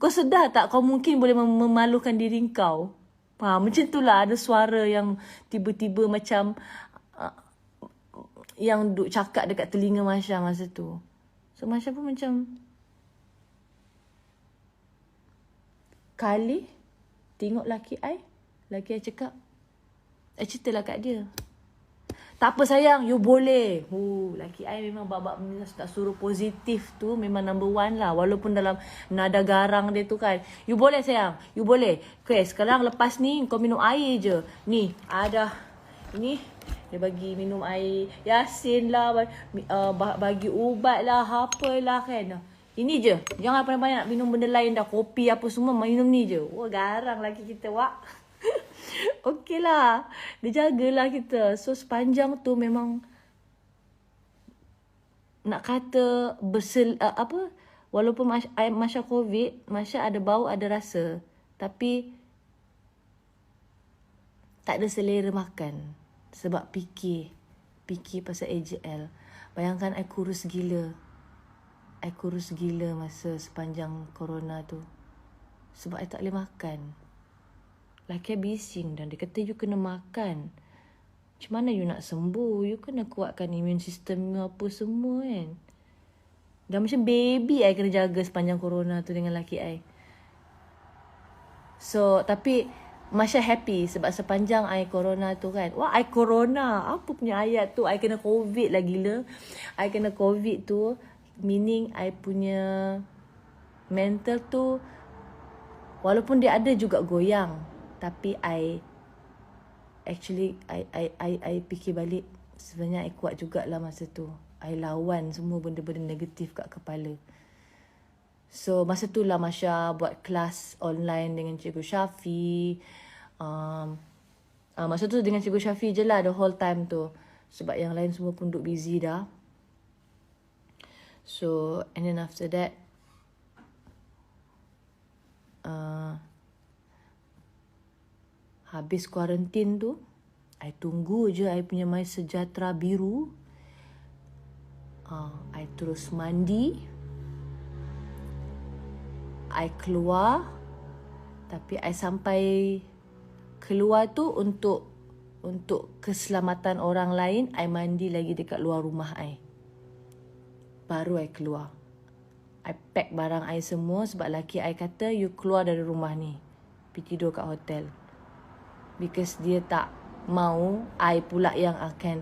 Kau sedar tak kau mungkin boleh memalukan diri kau? Macam tu lah, ada suara yang tiba-tiba macam yang duk cakap dekat telinga Masya masa tu. So Masya pun macam kali tengok laki I cakap, I ceritalah kat dia. Tak apa sayang, you boleh. Laki I memang babak tak suruh positif tu memang number one lah. Walaupun dalam nada garang dia tu kan. You boleh sayang, you boleh. Okay, sekarang lepas ni kau minum air je. Ni, ada. Ini, dia bagi minum air Yasin lah, bagi ubat lah, apalah kan. Ini je, jangan banyak-banyak minum benda lain dah. Kopi apa semua, minum ni je. Wah, garang lagi kita, wak. Okey lah, dia jagalah kita. So sepanjang tu memang nak kata walaupun Masya COVID, Masya ada bau, ada rasa, tapi tak ada selera makan sebab fikir pasal AJL. Bayangkan I kurus gila masa sepanjang corona tu sebab I tak boleh makan. Laki bising dan dia kata you kena makan. Macam mana you nak sembuh? You kena kuatkan immune system you apa semua kan. Dah macam baby I kena jaga sepanjang corona tu dengan laki I. So tapi Masya happy sebab sepanjang I corona tu kan. Wah, I corona. Apa punya ayat tu? I kena COVID lah gila. I kena COVID tu meaning I punya mental tu walaupun dia ada juga goyang. Tapi I fikir balik, sebenarnya I kuat jugalah masa tu. I lawan semua benda-benda negatif kat kepala. So masa tu lah Masya buat kelas online dengan Cikgu Syafi. Masa tu dengan Cikgu Syafi je lah the whole time tu. Sebab yang lain semua pun duk busy dah. So and then after that habis kuarantin tu, I tunggu je I punya MySejahtera biru. I terus mandi. I keluar. Tapi I sampai keluar tu untuk keselamatan orang lain, I mandi lagi dekat luar rumah I. Baru I keluar. I pack barang I semua sebab laki I kata you keluar dari rumah ni. Pergi tidur kat hotel. Because dia tak mau I pula yang akan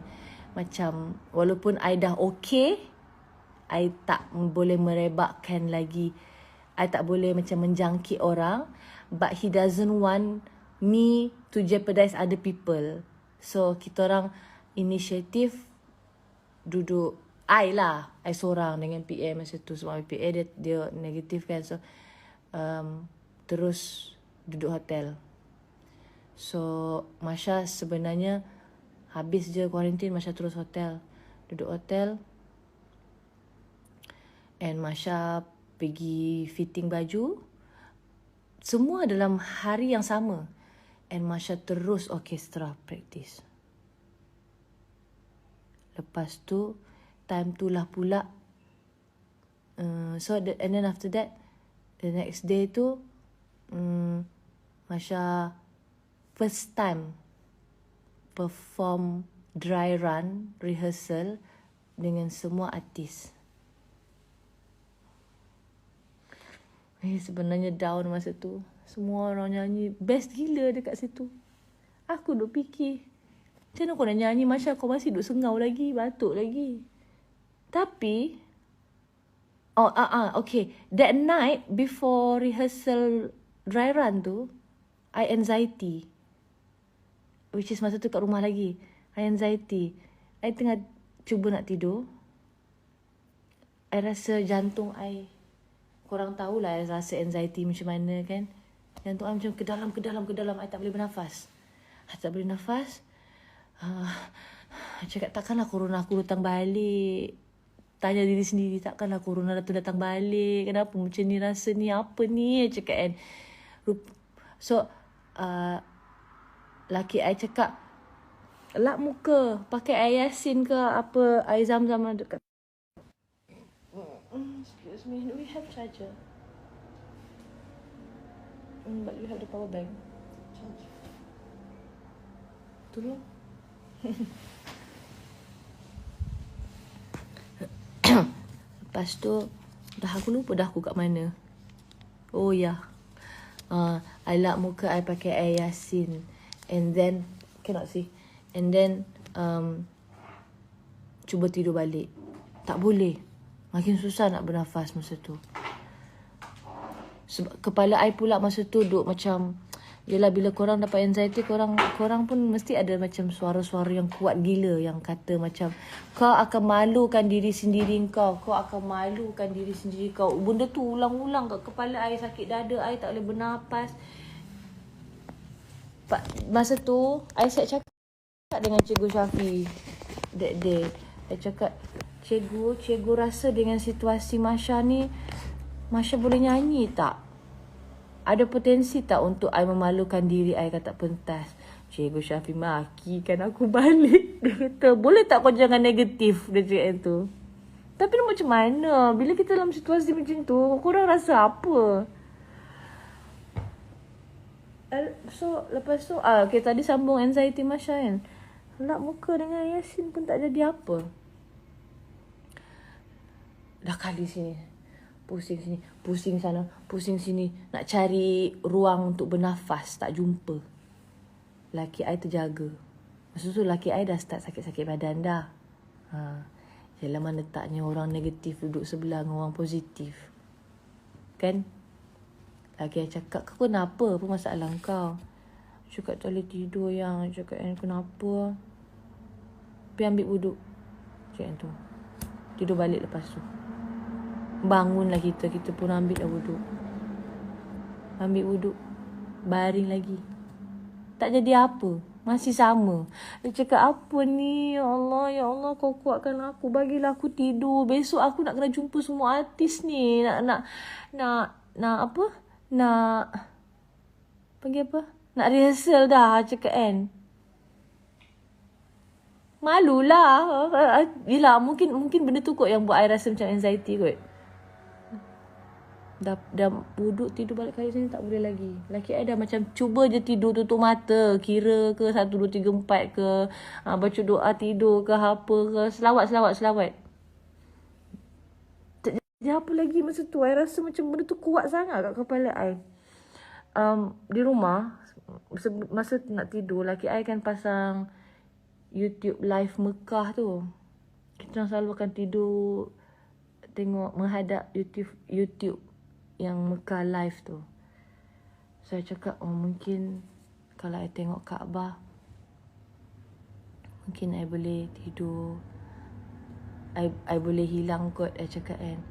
macam walaupun I dah okay, I tak boleh merebakkan lagi. I tak boleh macam menjangkit orang. But he doesn't want me to jeopardize other people. So kita orang inisiatif duduk I seorang dengan PA masa tu. Sebab PA dia negatif kan. So terus duduk hotel. So Masya sebenarnya habis je kuarantin, Masya terus hotel. Duduk hotel. And Masya pergi fitting baju. Semua dalam hari yang sama. And Masya terus orkestra practice. Lepas tu, time tu lah pula. And then after that, the next day tu, Masya first time perform dry run rehearsal dengan semua artis. Sebenarnya down masa tu. Semua orang nyanyi best gila dekat situ. Aku duk fikir, macam mana kau nak nyanyi Masya, kau masih duk sengau lagi, batuk lagi. Tapi okay, that night before rehearsal dry run tu, I anxiety. Which is masa tu kat rumah lagi. I anxiety. I tengah cuba nak tidur. I rasa jantung I, korang tahulah rasa anxiety macam mana kan. Jantung I macam ke dalam. I tak boleh bernafas. Tak boleh nafas. Cakap takkanlah corona aku datang balik. Tanya diri sendiri, takkanlah corona datang balik. Kenapa macam ni rasa ni? Apa ni? Cakap kan. So, laki I cakap, lap muka. Pakai air Yasin ke apa, air Zam-Zam dekat. Excuse me, do we have charger? But you have the power bank. Tolong. Lepas tu, dah aku lupa dah aku kat mana. Oh ya. I lap muka, I pakai air Yasin. And then, cannot see. And then, cuba tidur balik. Tak boleh. Makin susah nak bernafas masa tu. Sebab kepala I pula masa tu duk macam, yelah bila korang dapat anxiety, korang pun mesti ada macam suara-suara yang kuat gila yang kata macam kau akan malukan diri sendiri kau akan malukan diri sendiri kau. Benda tu ulang-ulang kat kepala I, sakit dada I, tak boleh bernafas. Masa tu I siap cakap dengan Cikgu Syafi that day. I cakap, Cikgu rasa dengan situasi Masya ni, Masya boleh nyanyi tak? Ada potensi tak untuk I memalukan diri I kata pentas? Cikgu Syafi makikan aku balik. Dia kata, boleh tak kau jangan negatif? Dia cakap tu. Tapi macam mana? Bila kita dalam situasi macam tu, korang rasa apa? So, lepas tu, okay, tadi sambung anxiety Masya kan. Lap muka dengan Yasin pun tak jadi apa. Dah kali sini. Pusing sini, pusing sana, pusing sini. Nak cari ruang untuk bernafas, tak jumpa. Laki I terjaga. Masa tu laki I dah start sakit-sakit badan dah. Yalah mana taknya orang negatif duduk sebelah dengan orang positif. Kan? Laki I cakap, kau kenapa? Apa masalah kau? Cakap tak boleh tidur yang. Cakap kenapa? Pergi ambil wuduk. Cakap tu. Tidur balik lepas tu. Bangunlah kita pun ambil wuduk. Ambil wuduk. Baring lagi. Tak jadi apa. Masih sama. Dia cakap, apa ni? Ya Allah, kau kuatkan aku. Bagilah aku tidur. Besok aku nak kena jumpa semua artis ni. Nak apa? Nak panggil apa? Nak rehearsal dah, cakap kan. Malulah. Yelah, mungkin benda tu kot yang buat I rasa macam anxiety kot. Dah wuduk tidur balik kali sini tak boleh lagi. Laki I dah macam cuba je tidur tutup mata. Kira ke 1, 2, 3, 4 ke. Baca doa tidur ke apa ke. Selawat. Tak jadi apa lagi masa tu. I rasa macam benda tu kuat sangat kat kepala I. Di rumah, masa nak tidur, laki I kan pasang YouTube live Mekah tu. Kita selalu akan tidur tengok menghadap YouTube yang Mekah live tu. Saya cakap, mungkin kalau I tengok Kaabah, mungkin I boleh tidur. I boleh hilang kot, I cakap kan.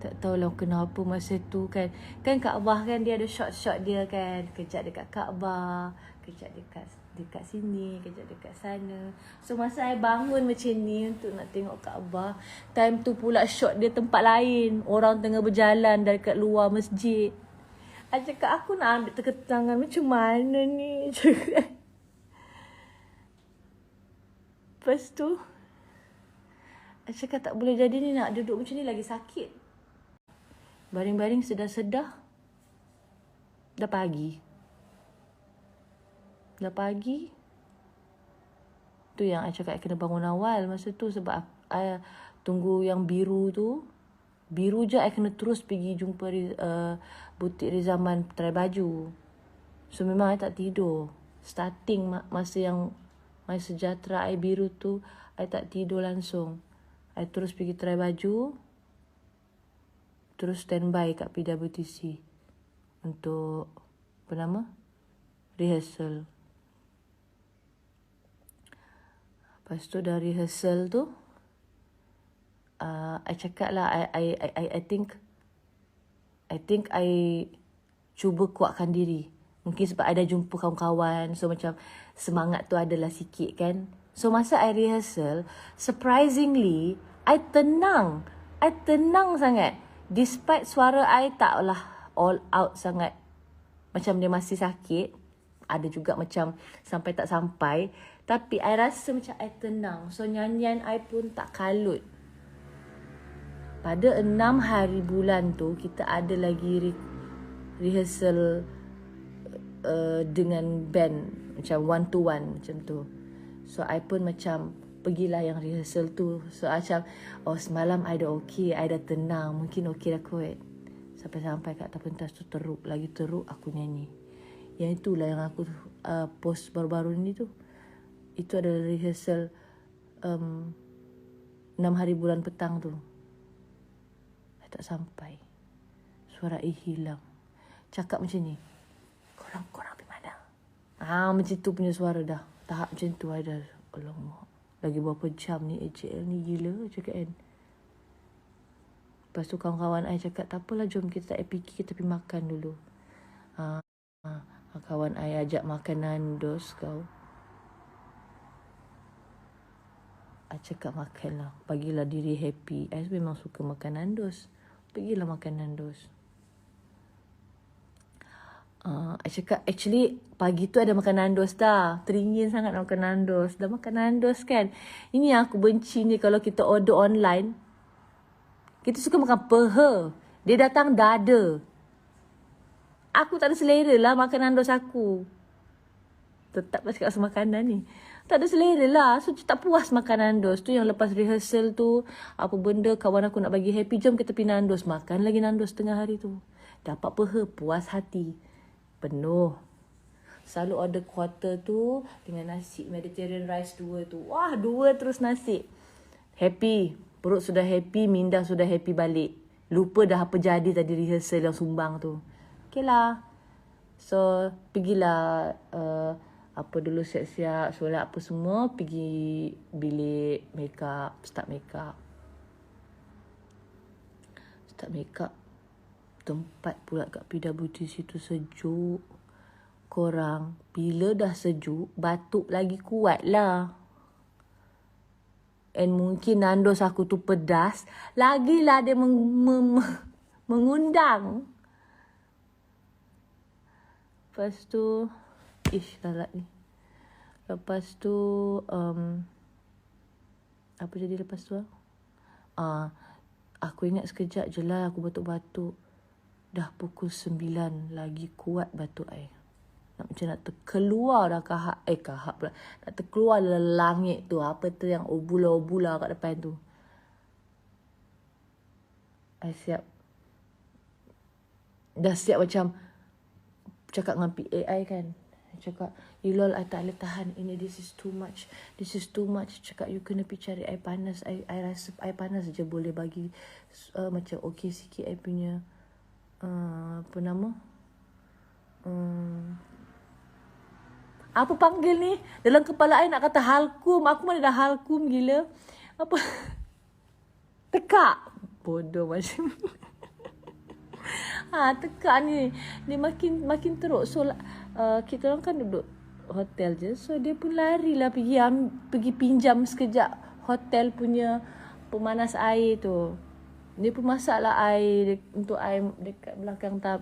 Tak tahulah kenapa masa tu kan. Kan Kaabah kan dia ada shot-shot dia kan. Kejap dekat Kaabah, kejap dekat sini, kejap dekat sana. So masa I bangun macam ni untuk nak tengok Kaabah, time tu pula shot dia tempat lain. Orang tengah berjalan dari kat luar masjid. I cakap, aku nak ambil tangan macam mana ni? Lepas tu I cakap tak boleh jadi ni, nak duduk macam ni lagi sakit. Baring-baring sedar-sedar. Dah pagi. Tu yang I cakap I kena bangun awal masa tu. Sebab I tunggu yang biru tu. Biru je I kena terus pergi jumpa butik Rizaman try baju. So memang I tak tidur. Starting masa yang My Sejahtera I biru tu, I tak tidur langsung. I terus pergi try baju. Terus standby kat PWTC untuk rehearsal. Lepas tu dari rehearsal tu, I cakap lah, I think I cuba kuatkan diri. Mungkin sebab I dah jumpa kawan-kawan. So macam semangat tu adalah sikit kan. So masa I rehearsal, surprisingly, I tenang. I tenang sangat. Despite suara I taklah all out sangat. Macam dia masih sakit. Ada juga macam sampai tak sampai. Tapi I rasa macam I tenang. So nyanyian I pun tak kalut. Pada 6 hari bulan tu, kita ada lagi rehearsal dengan band. Macam one to one macam tu. So I pun macam pergilah yang rehearsal tu. So macam semalam I dah okay, I dah tenang, mungkin okay dah kot. Sampai-sampai kat atas pentas tu teruk. Lagi teruk aku nyanyi. Yang itulah yang aku post baru-baru ni tu. Itu adalah rehearsal 6 hari bulan petang tu. I tak sampai. Suara I hilang. Cakap macam ni. Korang pergi mana? Macam tu punya suara dah. Tahap macam tu I dah. Alamak. Lagi berapa jam ni AJL ni gila cakap kan. Lepas tu kawan-kawan I cakap, tak apalah jom kita tak fikir, kita pergi makan dulu. Kawan I ajak makan Nandos kau. I cakap makanlah. Bagilah diri happy. I memang suka makan Nandos. Pergilah makan Nandos. I cakap actually pagi tu ada makan Nandos dah. Teringin sangat nak makan Nandos. Dah makan Nandos kan. Ini yang aku benci ni kalau kita order online. Kita suka makan peha. Dia datang dada. Aku tak ada selera lah makan Nandos aku. Tetap lah cakap pasal makanan ni. Tak ada selera lah. So tak puas makan Nandos. Tu yang lepas rehearsal tu. Apa benda kawan aku nak bagi happy. Jom kita pergi Nandos. Makan lagi Nandos tengah hari tu. Dapat peha. Puas hati. Penuh. Selalu order quarter tu. Dengan nasi Mediterranean rice 2 tu. Wah 2 terus nasi. Happy. Perut sudah happy. Minda sudah happy balik. Lupa dah apa jadi tadi rehearsal yang sumbang tu. Okay lah. So pergilah. Apa dulu siap-siap, solat apa semua, pergi bilik makeup, start makeup. Tempat pula kat PWT situ sejuk. Korang, bila dah sejuk, batuk lagi kuat lah. And mungkin Nandos aku tu pedas, lagilah dia mengundang. Lepas tu, lalat ni. Lepas tu, apa jadi lepas tu? Aku ingat sekejap je lah aku batuk-batuk. Dah pukul 9 lagi kuat batuk I. Macam nak terkeluar dah kahak pula. Nak terkeluar dalam langit tu. Apa tu yang obula-obula kat depan tu. I siap. Dah siap macam cakap dengan PAI kan. Cakap, Ilol, I tak boleh tahan. This is too much. Cakap, you kena pergi cari air panas. I rasa air panas je boleh bagi macam okey sikit I punya apa nama? Apa panggil ni? Dalam kepala I nak kata halkum. Aku mana dah halkum gila. Apa? Tekak. Bodoh macam tekak ni. Dia makin teruk. So kita orang kan duduk hotel je. So dia pun lari lah pergi pinjam sekejap hotel punya pemanas air tu. Dia pun masak lah air untuk air dekat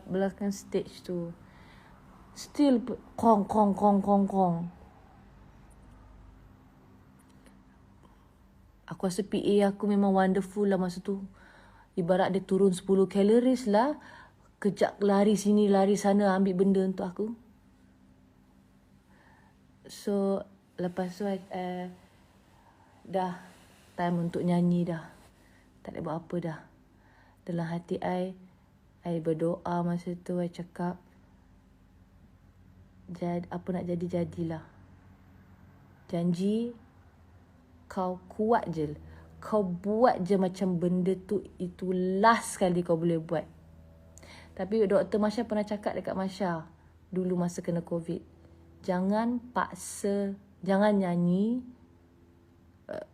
belakang stage tu. Still kong. Aku rasa PA aku memang wonderful lah masa tu. Ibarat dia turun 10 calories lah. Kejap lari sini, lari sana ambil benda untuk aku. So, lepas tu dah time untuk nyanyi dah. Tak boleh buat apa dah. Dalam hati I berdoa masa tu. I cakap, apa nak jadi, jadilah. Janji, kau kuat je. Kau buat je macam benda tu, itu last kali kau boleh buat. Tapi Dr. Masya pernah cakap dekat Masya dulu masa kena COVID. Jangan paksa, jangan nyanyi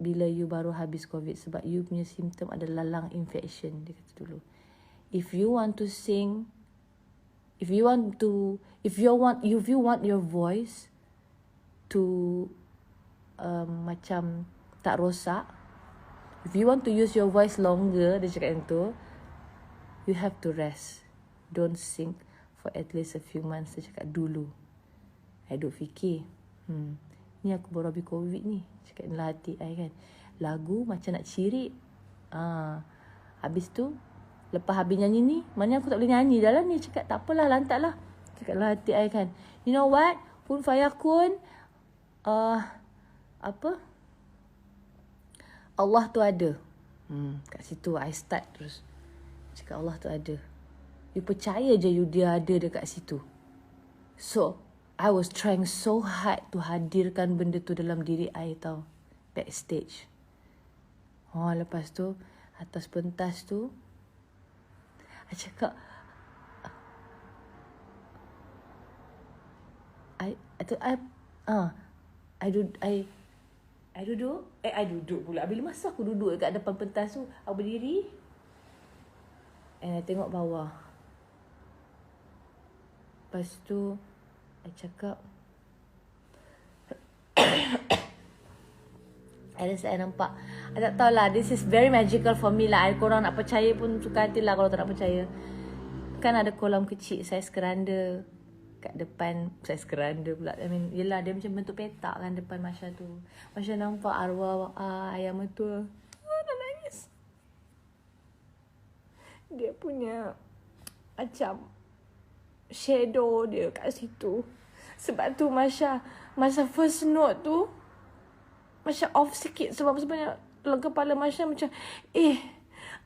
bila you baru habis COVID. Sebab you punya simptom adalah lung infection, dia kata dulu. If you want to sing, If you want your voice to macam tak rosak, if you want to use your voice longer, dia cakap macam tu, you have to rest. Don't sing for at least a few months. Dia cakap dulu. I duk fikir, ni aku baru habis COVID ni. Cakap dalam hati I kan, lagu macam nak cirit. Habis tu, lepas habis nyanyi ni, mana aku tak boleh nyanyi dah lah ni. Cakap tak apalah, lantak lah. Cakap dalam hati I kan, you know what, Kun Fayakun, Allah tu ada. Kat situ I start terus. Cakap Allah tu ada. You percaya je dia ada dekat situ. So, I was trying so hard to hadirkan benda tu dalam diri I tau. Backstage. Lepas tu, atas pentas tu, I cakap, I duduk pula. Bila masa aku duduk dekat depan pentas tu, aku berdiri and I tengok bawah. Lepas tu I cakap, I nampak, I tak tahulah, this is very magical for me lah. Korang nak percaya pun suka hati lah, kalau tak nak percaya. Kan ada kolam kecil saiz keranda kat depan, saiz keranda pula, yelah, dia macam bentuk petak kan depan Masya tu. Masya nampak arwah ayah mertua. Dah nangis. Dia punya macam shadow dia kat situ. Sebab tu Masya, masa first note tu, Masya off sikit. Sebab sebenarnya dalam kepala Masya macam,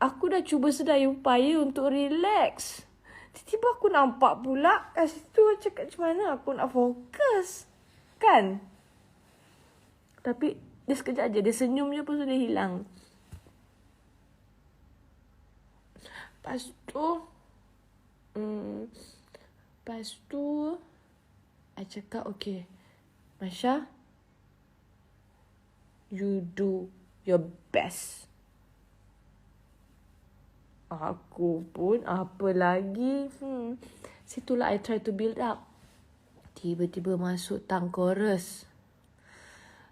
aku dah cuba sedaya upaya untuk relax. Tiba-tiba aku nampak pula kat situ. Cakap macam mana aku nak fokus, kan? Tapi dia sekejap je, dia senyum je pun sudah hilang. Lepas tu I cakap, okay Masya, you do your best. Aku pun apa lagi. Situlah I try to build up. Tiba-tiba masuk tang chorus.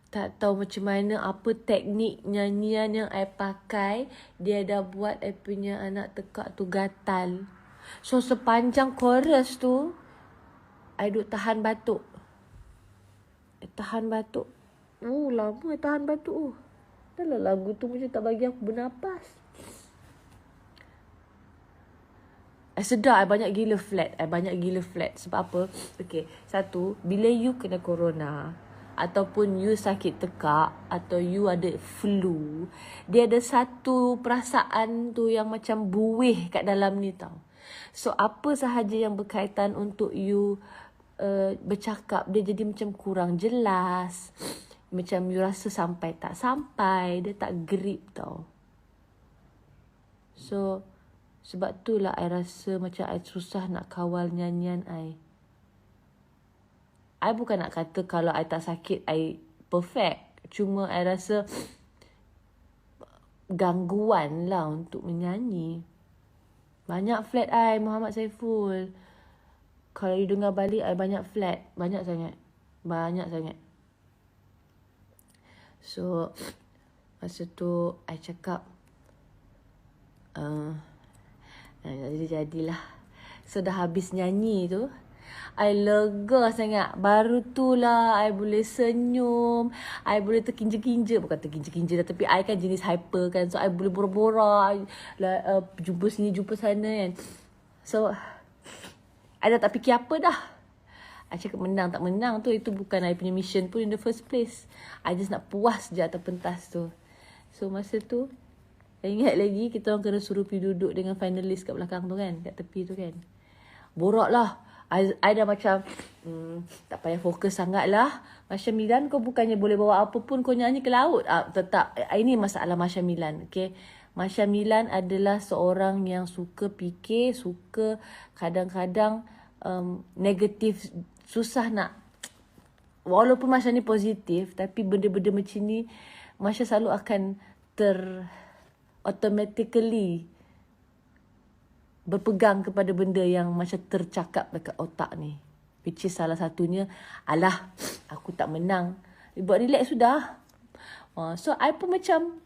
Tak tahu macam mana, apa teknik nyanyian yang I pakai, dia dah buat I punya anak tekak tu gatal. So sepanjang chorus tu, I duk tahan batuk. Lama I tahan batuk. Dah lah lagu tu macam tak bagi aku bernafas. I sedar I banyak gila flat. Sebab apa? Okay, satu, bila you kena corona, ataupun you sakit tekak, atau you ada flu, dia ada satu perasaan tu yang macam buih kat dalam ni tau. So, apa sahaja yang berkaitan untuk you bercakap, dia jadi macam kurang jelas. Macam you rasa sampai tak sampai, dia tak grip tau. So, sebab tu lah I rasa macam I susah nak kawal nyanyian I. I bukan nak kata kalau I tak sakit, I perfect. Cuma I rasa gangguan lah untuk menyanyi. Banyak flat I, Muhammad Saiful. Kalau you dengar balik, I banyak flat. Banyak sangat. So, masa tu I cakap, jadilah. So dah habis nyanyi tu, I lega sangat. Baru tu lah I boleh senyum, I boleh terkinja-kinja. Bukan terkinja-kinja dah, tapi I kan jenis hyper kan. So I boleh borak-borak, jumpa sini jumpa sana kan. So I dah tak fikir apa dah. I cakap menang tak menang tu, itu bukan I punya mission pun in the first place. I just nak puas je atas pentas tu. So masa tu I ingat lagi, kita orang kena suruh pergi duduk dengan finalis kat belakang tu kan, kat tepi tu kan. Borak lah. I dah macam, tak payah fokus sangat lah. Masya Milan, kau bukannya boleh bawa apa pun, kau nyanyi ke laut. Tetap, ini masalah Masya Milan. Okay? Masya Milan adalah seorang yang suka fikir, suka kadang-kadang negatif, susah nak. Walaupun Masya ni positif, tapi benda-benda macam ni, Masya selalu akan automatically berpegang kepada benda yang macam tercakap dekat otak ni. Which is salah satunya, alah, aku tak menang. Buat relax sudah. So, I pun macam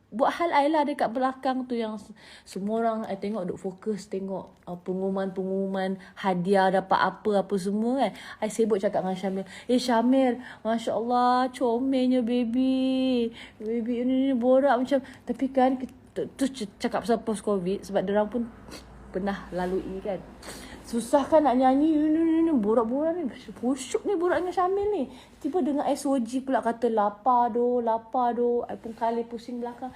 buat hal I lah dekat belakang tu yang semua orang I tengok duk fokus tengok pengumuman-pengumuman hadiah dapat apa semua kan. I sibuk cakap dengan Syamil. Syamil, Masya Allah, comelnya baby. Baby ni borak macam. Tapi kan, tu cakap pasal post-covid sebab diorang pun pernah lalui kan. Susah kan nak nyanyi ni borak-borak ni. Khusyuk ni borak dengan Syamil ni. Tiba dengar SOG pula kata lapar do. I pun kali pusing belakang.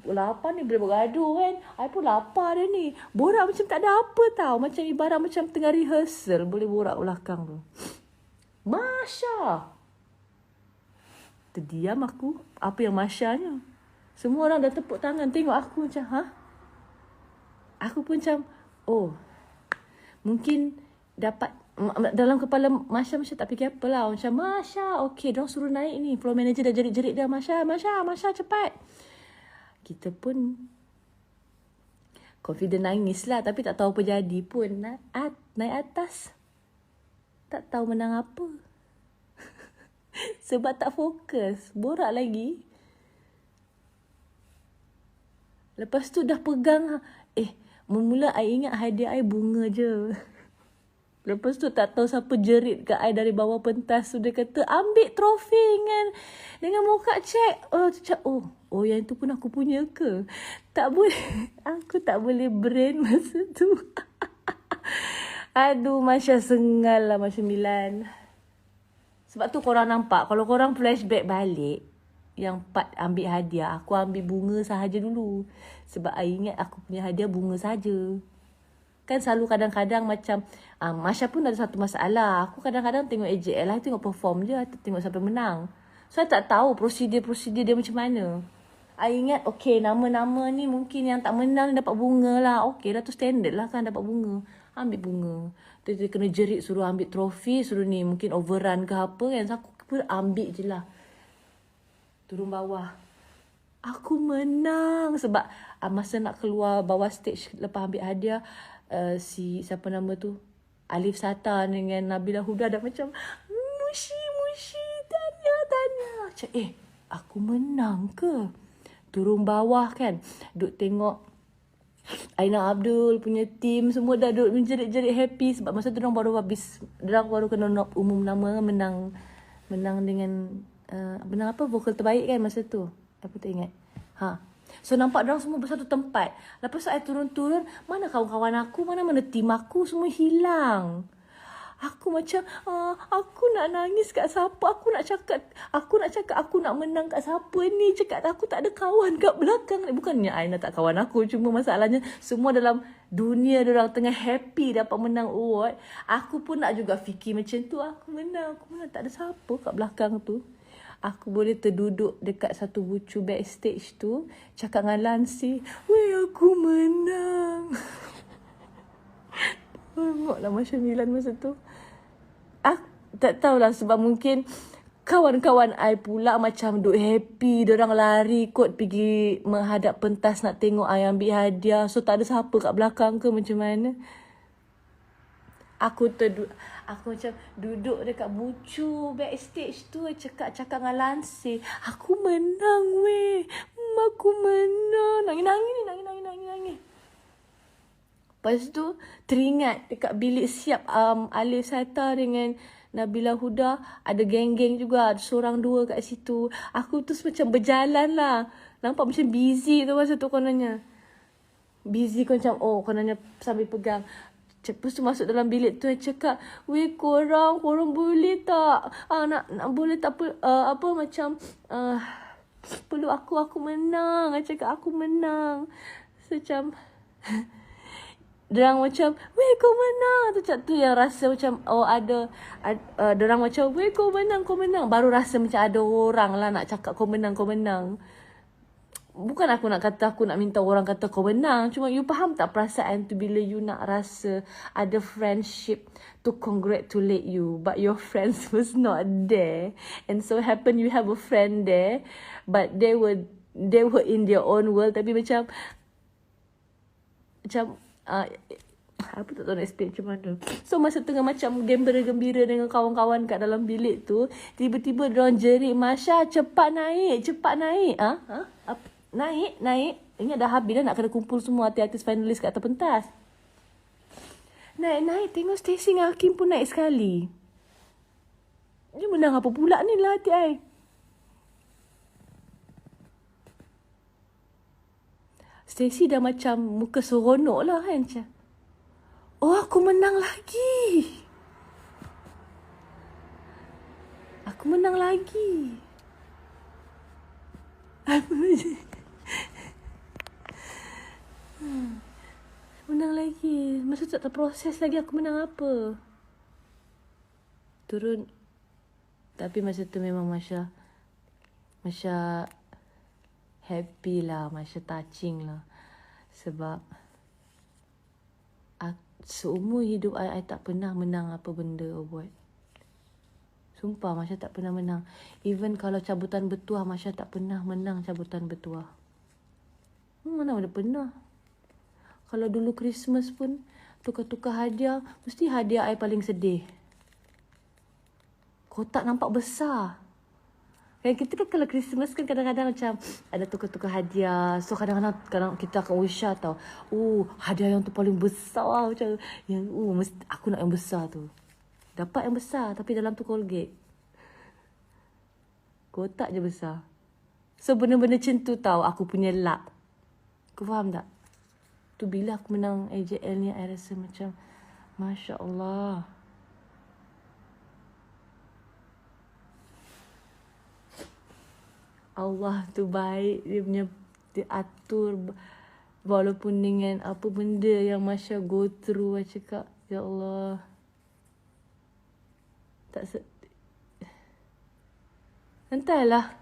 Lapar ni boleh bergaduh kan. I pun lapar dah ni. Borak macam tak ada apa tau. Macam ibarat macam tengah rehearsal. Boleh borak belakang tu. Masya. Terdiam aku. Apa yang Masyanya? Semua orang dah tepuk tangan. Tengok aku macam Aku pun macam mungkin dapat dalam kepala Masya tak fikir apa lah. Macam Masya, okey, diorang suruh naik ni. Floor manager dah jerit-jerit dah. Masya cepat. Kita pun confident nangis lah. Tapi tak tahu apa jadi pun. Naik atas. Tak tahu menang apa. Sebab tak fokus. Borak lagi. Lepas tu dah pegang. Mula I ingat hadiah I bunga je. Lepas tu tak tahu siapa jerit kat I dari bawah pentas tu. Dia kata, ambil trofi dengan muka cek. Yang itu pun aku punya ke? Tak boleh. Aku tak boleh brand masa tu. Aduh, Masya sengal lah Masya Milan. Sebab tu korang nampak, kalau korang flashback balik, yang part ambil hadiah, aku ambil bunga sahaja dulu. Sebab I ingat aku punya hadiah bunga sahaja. Kan selalu kadang-kadang macam Masya pun ada satu masalah. Aku kadang-kadang tengok AJL lah, tengok perform je, tengok sampai menang. So I tak tahu prosedur dia macam mana. I ingat nama-nama ni mungkin yang tak menang dapat bunga lah. Dah tu standard lah kan dapat bunga. Ambil bunga. Dia kena jerit suruh ambil trofi, suruh ni mungkin overrun ke apa kan. So aku pun ambil je lah. Turun bawah. Aku menang. Sebab masa nak keluar bawah stage lepas ambil hadiah, siapa nama tu, Alif Sata dengan Nabila Huda dah macam Mushi tanya. Macam aku menang ke? Turun bawah kan, duk tengok Aina Abdul punya team semua dah duk menjerit-jerit happy. Sebab masa tu diorang baru kena umum nama menang dengan menang apa, vokal terbaik kan masa tu. Aku tak ingat. So nampak diorang semua bersatu tempat. Lepas tu saya turun-turun, mana kawan-kawan aku, mana tim aku, semua hilang. Aku macam aku nak nangis kat siapa, aku nak cakap aku nak menang kat siapa ni. Cakap aku tak ada kawan kat belakang ni. Bukannya Aina tak kawan aku, cuma masalahnya semua dalam dunia diorang tengah happy dapat menang award. Aku pun nak juga fikir macam tu. Aku menang, tak ada siapa kat belakang tu. Aku boleh terduduk dekat satu bucu backstage tu, cakap dengan Lansi, weh aku menang. Tengoklah Masya Milan masa tu. Tak tahulah sebab mungkin kawan-kawan I pula macam duk happy. Diorang lari kot pergi menghadap pentas nak tengok I ambil hadiah. So tak ada siapa kat belakang ke macam mana. Aku macam duduk dekat bucu backstage tu, cakap dengan Lansi, aku menang weh. Aku menang. Nangis. Lepas tu teringat dekat bilik siap Alif Sata dengan Nabila Huda, ada geng-geng juga, ada seorang dua kat situ. Aku tu macam berjalan lah. Nampak macam busy tu masa tu kononnya. Busy kau macam kononnya sambil pegang. Lepas tu masuk dalam bilik tu, cakap, weh korang boleh tak? Boleh tak macam peluk aku menang. Cakap aku menang. Macam Diorang macam, weh kau menang. Tu yang rasa macam diorang macam, weh kau menang. Baru rasa macam ada orang lah nak cakap kau menang. Bukan aku nak kata aku nak minta orang kata kau menang. Cuma you faham tak perasaan tu bila you nak rasa ada friendship to congratulate you, but your friends was not there. And so happen you have a friend there, but they were in their own world. Tapi macam Apa tak tahu nak explain macam mana. So masa tengah macam gembira-gembira dengan kawan-kawan kat dalam bilik tu, tiba-tiba diorang jerit, Masya cepat naik. Naik. Ingat dah habis dah nak kena kumpul semua artis-artis finalis kat atas pentas. Naik. Tengok Stacey dengan Hakim pun naik sekali. Dia menang apa pula ni lah hati I. Stacey dah macam muka seronok lah kan. Macam, oh aku menang lagi. Menang lagi. Masa tak terproses lagi aku menang apa. Turun. Tapi masa tu memang Masya happy lah. Masya touching lah. Sebab seumur hidup I tak pernah menang apa benda buat. Sumpah Masya tak pernah menang. Even kalau cabutan bertuah, Masya tak pernah menang cabutan bertuah. Mana ada pernah. Kalau dulu Christmas pun tukar-tukar hadiah, mesti hadiah I paling sedih. Kotak nampak besar. Kan kita kan kalau Christmas kan kadang-kadang macam ada tukar-tukar hadiah. So kadang-kadang kita akan wish tau. Hadiah yang tu paling besar macam yang mesti aku nak yang besar tu. Dapat yang besar tapi dalam tu Colgate. Kotak je besar. So benda-benda macam tu tau aku punya luck. Kau faham tak? Tu bila aku menang AJL ni I rasa macam Masya Allah. Allah tu baik. Dia atur. Walaupun dengan apa benda yang Masya go through. I cakap ya Allah. Entahlah.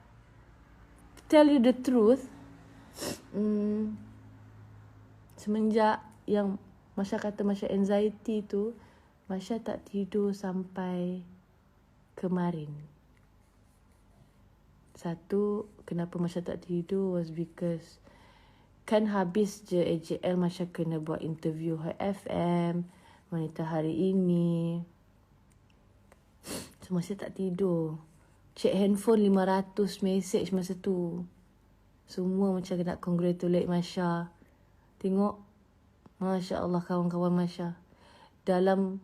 Tell you the truth. Semenjak yang Masya kata Masya anxiety tu, Masya tak tidur sampai kemarin. Satu, kenapa Masya tak tidur was because kan habis je AJL Masya kena buat interview Hot FM, Wanita Hari Ini. So Masya tak tidur. Check handphone 500 message masa tu. Semua macam nak congratulate Masya. Tengok. Masya Allah kawan-kawan Masya. Dalam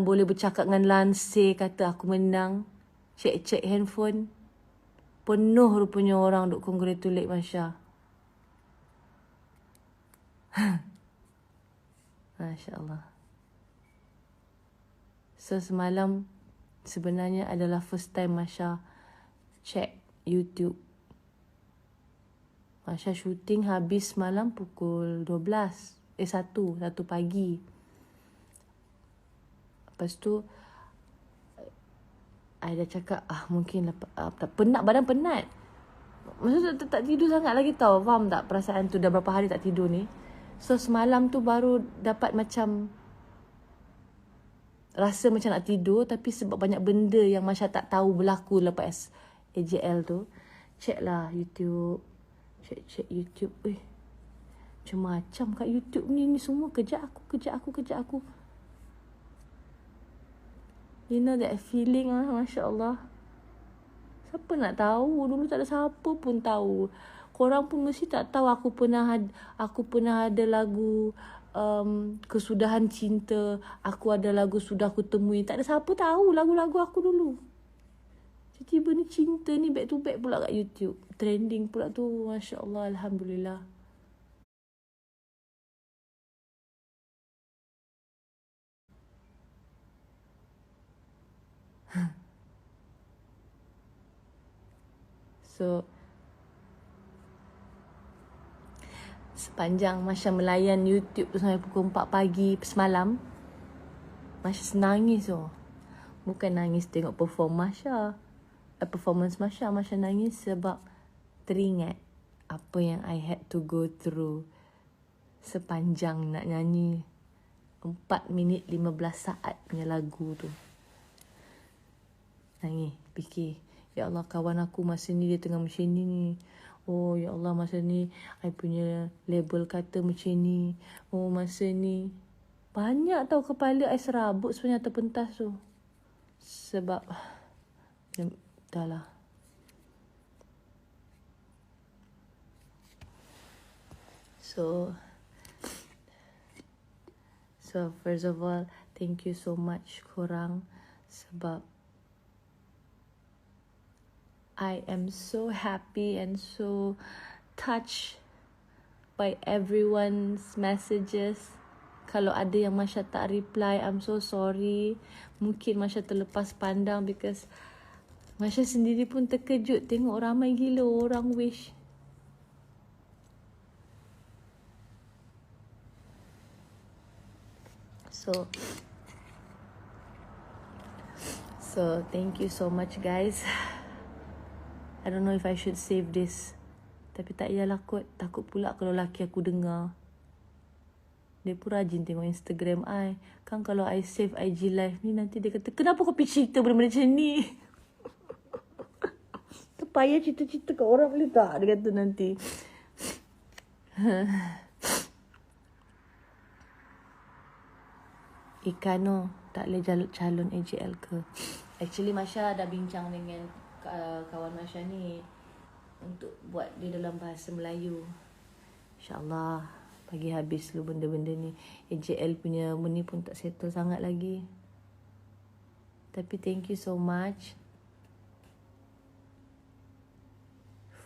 boleh bercakap dengan lansir kata aku menang. Check handphone. Penuh rupanya orang duk congratulate Masya. Masya Allah. So semalam sebenarnya adalah first time Masya check YouTube. Masya syuting habis malam pukul 1 pagi. Lepas tu I dah cakap mungkin penat, badan penat. Maksudnya tak tidur sangat lagi tau. Faham tak perasaan tu dah berapa hari tak tidur ni. So semalam tu baru dapat macam rasa macam nak tidur. Tapi sebab banyak benda yang Masya tak tahu berlaku lepas AJL tu. Check lah YouTube. Check YouTube. Macam-macam kat YouTube ni semua kerja aku. You know that feeling Masya Allah. Siapa nak tahu? Dulu tak ada siapa pun tahu. Korang pun mesti tak tahu aku pernah ada lagu Kesudahan Cinta. Aku ada lagu Sudah Ku Temui. Tak ada siapa tahu lagu-lagu aku dulu. Tiba-tiba ni cinta ni back to back pula kat YouTube. Trending pula tu. Masya Allah. Alhamdulillah. So sepanjang Masya melayan YouTube tu sampai pukul 4 pagi semalam, Masya nangis Bukan nangis tengok performance Masya. Masya nangis sebab teringat apa yang I had to go through sepanjang nak nyanyi 4 minit 15 saat punya lagu tu. Nangis, fikir, ya Allah kawan aku masa ni dia tengah macam ni. Oh ya Allah, masa ni I punya label kata macam ni. Oh masa ni banyak tau kepala I serabut sebenarnya terpentas tu. Sebab dah lah. So first of all, thank you so much korang sebab I am so happy and so touched by everyone's messages. Kalau ada yang Masya tak reply, I'm so sorry. Mungkin Masya terlepas pandang because Masya sendiri pun terkejut tengok ramai gila orang wish. So thank you so much guys. I don't know if I should save this. Tapi tak yalah kot. Takut pula kalau laki aku dengar. Dia pun rajin tengok Instagram I. Kan kalau I save IG live ni, nanti dia kata, kenapa kau pergi cerita benda-benda macam ni? Terpayah cerita-cerita kat orang boleh tak? Dia kata nanti. Ikano tak boleh calon AJL ke? Actually Masya dah bincang dengan kawan Masya ni untuk buat dia dalam bahasa Melayu. InsyaAllah bagi habis dulu benda-benda ni. AJL punya ni pun tak settle sangat lagi. Tapi thank you so much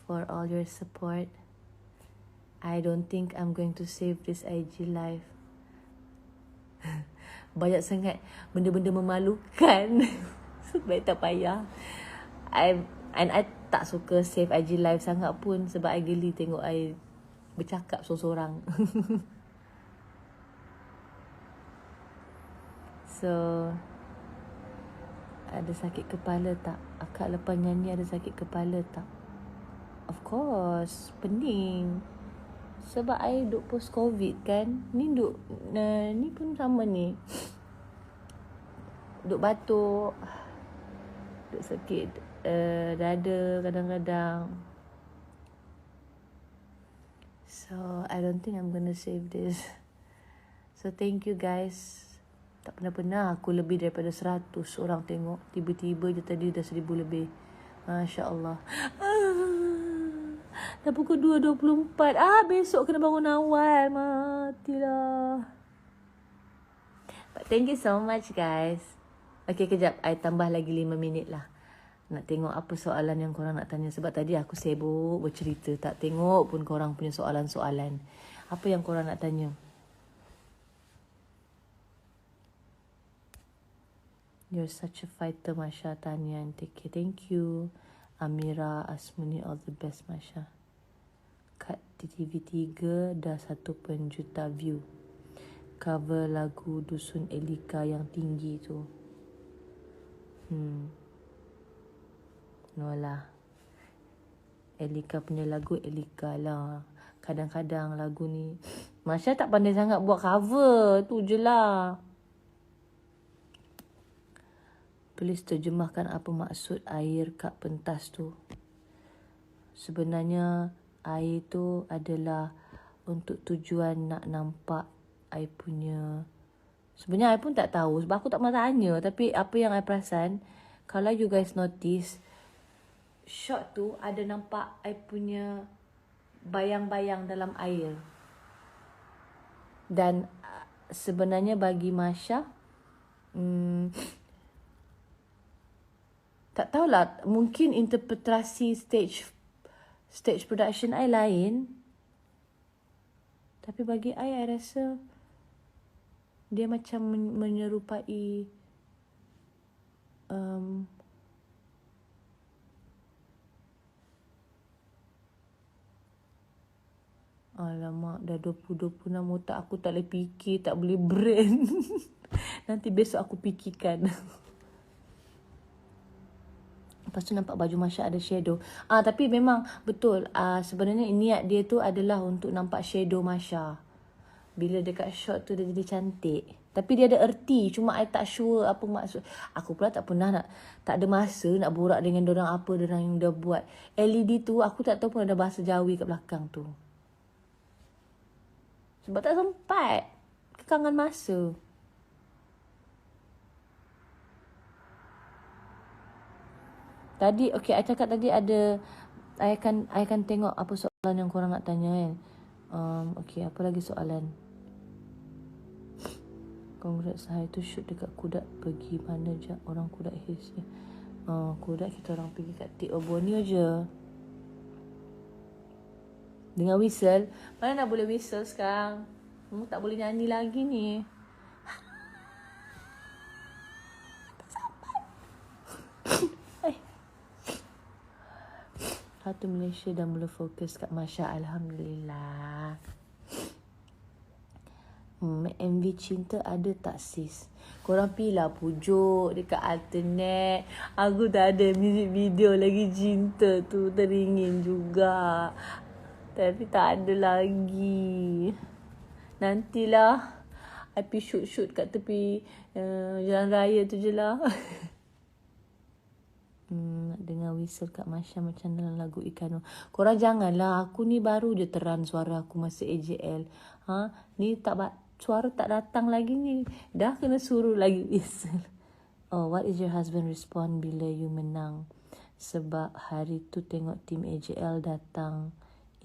for all your support. I don't think I'm going to save this IG live. Banyak sangat benda-benda memalukan. Baik tak payah. I tak suka save IG live sangat pun sebab I geli tengok I bercakap seorang-seorang. So ada sakit kepala tak? Akak lepas nyanyi ada sakit kepala tak? Of course, pening. Sebab I duk post COVID kan. Ni pun sama ni. Duk batuk. Duk sakit dada kadang-kadang. So I don't think I'm gonna save this. So thank you guys. Tak pernah aku lebih daripada 100 orang tengok. Tiba-tiba je tadi dah 1000 lebih. Masya Allah. Dah pukul 2.24. Besok kena bangun awal. Matilah. But thank you so much guys. Okay, kejap. I tambah lagi 5 minit lah. Nak tengok apa soalan yang korang nak tanya. Sebab tadi aku sibuk bercerita. Tak tengok pun korang punya soalan-soalan. Apa yang korang nak tanya? You're such a fighter, Masya. Tanya and take care. Thank you. Amira, Asmuni, all the best, Masya. Kat TV3 dah 1 juta view. Cover lagu Dusun Elika yang tinggi tu. No lah. Elika punya lagu Elika lah. Kadang-kadang lagu ni Masya tak pandai sangat buat cover. Tu je lah. Please terjemahkan apa maksud air kat pentas tu. Sebenarnya air tu adalah untuk tujuan nak nampak I punya. Sebenarnya I pun tak tahu sebab aku tak pernah tanya. Tapi apa yang I perasan, kalau you guys notice, shot tu ada nampak I punya bayang-bayang dalam air. Dan sebenarnya bagi Masya, tak tahulah, mungkin interpretasi stage production I lain. Tapi bagi I rasa dia macam menyerupai alamak, dah 20-26 otak aku tak boleh fikir, tak boleh brain. Nanti besok aku fikirkan. Lepas tu nampak baju Masya ada shadow. Tapi memang betul. Sebenarnya niat dia tu adalah untuk nampak shadow Masya. bila dekat shot tu dia jadi cantik. Tapi dia ada erti. Cuma I tak sure apa maksud. Aku pula tak pernah tak ada masa nak borak dengan dorang apa dorang yang dah buat. LED tu aku tak tahu pun ada bahasa Jawi kat belakang tu. Sebab tak sempat. Kekangan masa. Tadi, okay, I cakap tadi ada, I akan tengok apa soalan yang korang nak tanya kan. Okay, apa lagi soalan? Congrats, saya tu shoot dekat Kudat. Pergi mana je orang Kudat Hills je. Kudat kita orang pergi kat Tik Borneo je. Dengan whistle. Mana nak boleh whistle sekarang? Tak boleh nyanyi lagi ni. Satu Malaysia dah mula fokus kat Masya. Alhamdulillah. MV cinta ada tak sis? Korang pilih pujuk dekat alternate. Aku tak ada music video lagi cinta tu. Teringin juga. Tapi tak ada lagi. Nantilah. I pergi shoot-shoot kat tepi jalan raya tu je lah. Nak dengar whistle kat Masya macam dalam lagu Ikano. Korang janganlah. Aku ni baru je teran suara aku masa AJL. Ni suara tak datang lagi ni. Dah kena suruh lagi whistle. What is your husband respond bila you menang? Sebab hari tu tengok tim AJL datang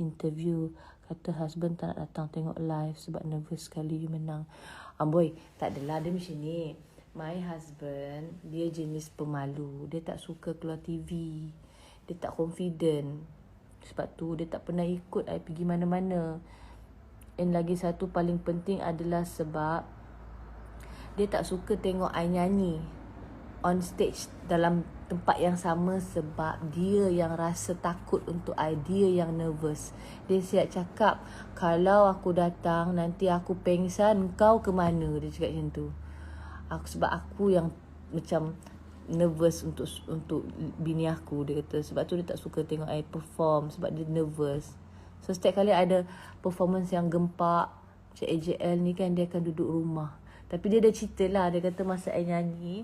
interview. Kata husband tak nak datang tengok live sebab nervous sekali you menang. Boy, tak adalah dia macam ni. My husband, dia jenis pemalu. Dia tak suka keluar TV. Dia tak confident. Sebab tu dia tak pernah ikut I pergi mana-mana. And lagi satu paling penting adalah sebab dia tak suka tengok I nyanyi on stage dalam tempat yang sama sebab dia yang rasa takut untuk I. Dia yang nervous. Dia siap cakap, kalau aku datang nanti aku pengsan, kau ke mana? Dia cakap macam tu. Sebab aku yang macam nervous untuk bini aku, dia kata. Sebab tu dia tak suka tengok I perform sebab dia nervous. So setiap kali ada performance yang gempak macam AJL ni kan, dia akan duduk rumah. Tapi dia dah cerita lah. Dia kata masa I nyanyi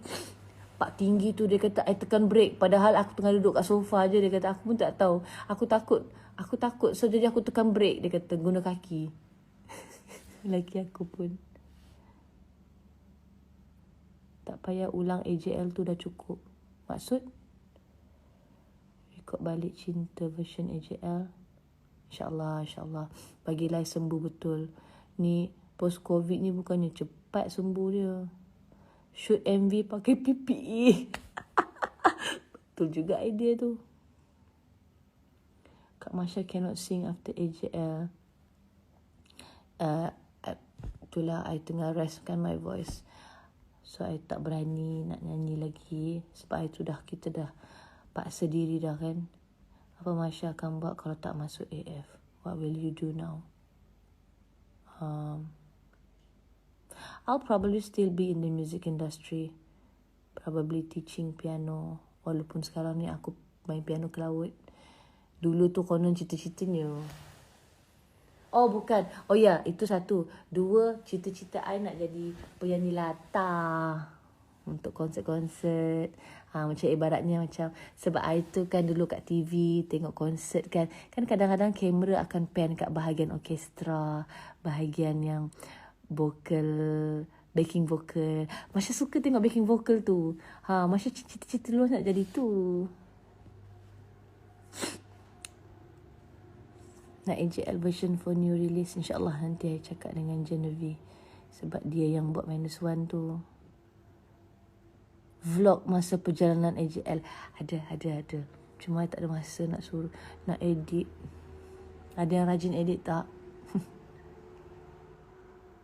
Pak tinggi tu, dia kata I tekan break padahal aku tengah duduk kat sofa je. Dia kata aku pun tak tahu. Aku takut. So jadi aku tekan break. Dia kata guna kaki. Laki aku pun tak payah ulang AJL tu, dah cukup. Maksud? Rekod balik cinta version AJL. InsyaAllah. Bagilah sembuh betul. Ni post-COVID ni bukannya cepat sembuh dia. Shoot MV pakai PPE. Betul juga idea tu. Kak Masya cannot sing after AJL. Itulah I tengah restkan my voice. So I tak berani nak nyanyi lagi. Sebab kita dah paksa diri dah kan. Apa Masya akan buat kalau tak masuk AF? What will you do now? I'll probably still be in the music industry. Probably teaching piano. Walaupun sekarang ni aku main piano ke laut. Dulu tu konon cita-citanya. Oh bukan. Oh ya, itu satu. Dua, cita-cita I nak jadi penyanyi latar. Untuk konsert-konsert. Macam ibaratnya macam. Sebab I tu kan dulu kat TV tengok konsert kan. Kan kadang-kadang kamera akan pan kat bahagian orkestra. Bahagian yang vocal, backing vocal. Masya suka tengok backing vocal tu. Masya cita-cita luas nak jadi tu. Nak AJL version for new release. InsyaAllah nanti I cakap dengan Genevieve. Sebab dia yang buat -1 tu. Vlog masa perjalanan AJL. Ada. Cuma I tak ada masa nak suruh, nak edit. Ada yang rajin edit tak?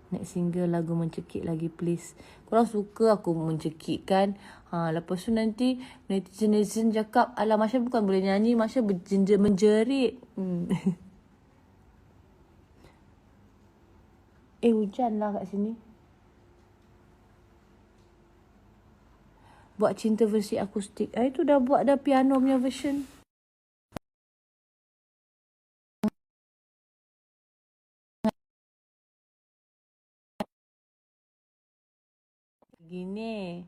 Next single lagu mencekik lagi please. Korang suka aku mencekik kan? Lepas tu nanti netizen cakap, alah Masya bukan boleh nyanyi, Masya menjerit. Hujan lah kat sini. Buat cinta versi akustik. Itu dah buat dah piano punya version. gini.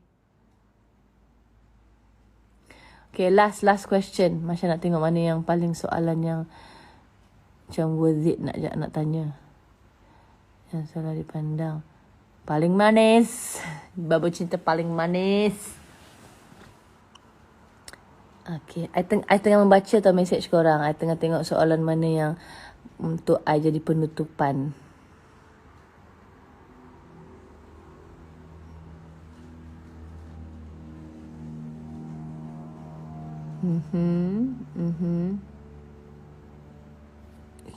Okay, last question. Masya nak tengok mana yang paling soalan yang macam worth it nak tanya. Yang salah dipandang. Paling manis. Bab cinta paling manis. Okay, I tengah membaca tau mesej korang. I tengah tengok soalan mana yang untuk I jadi penutupan.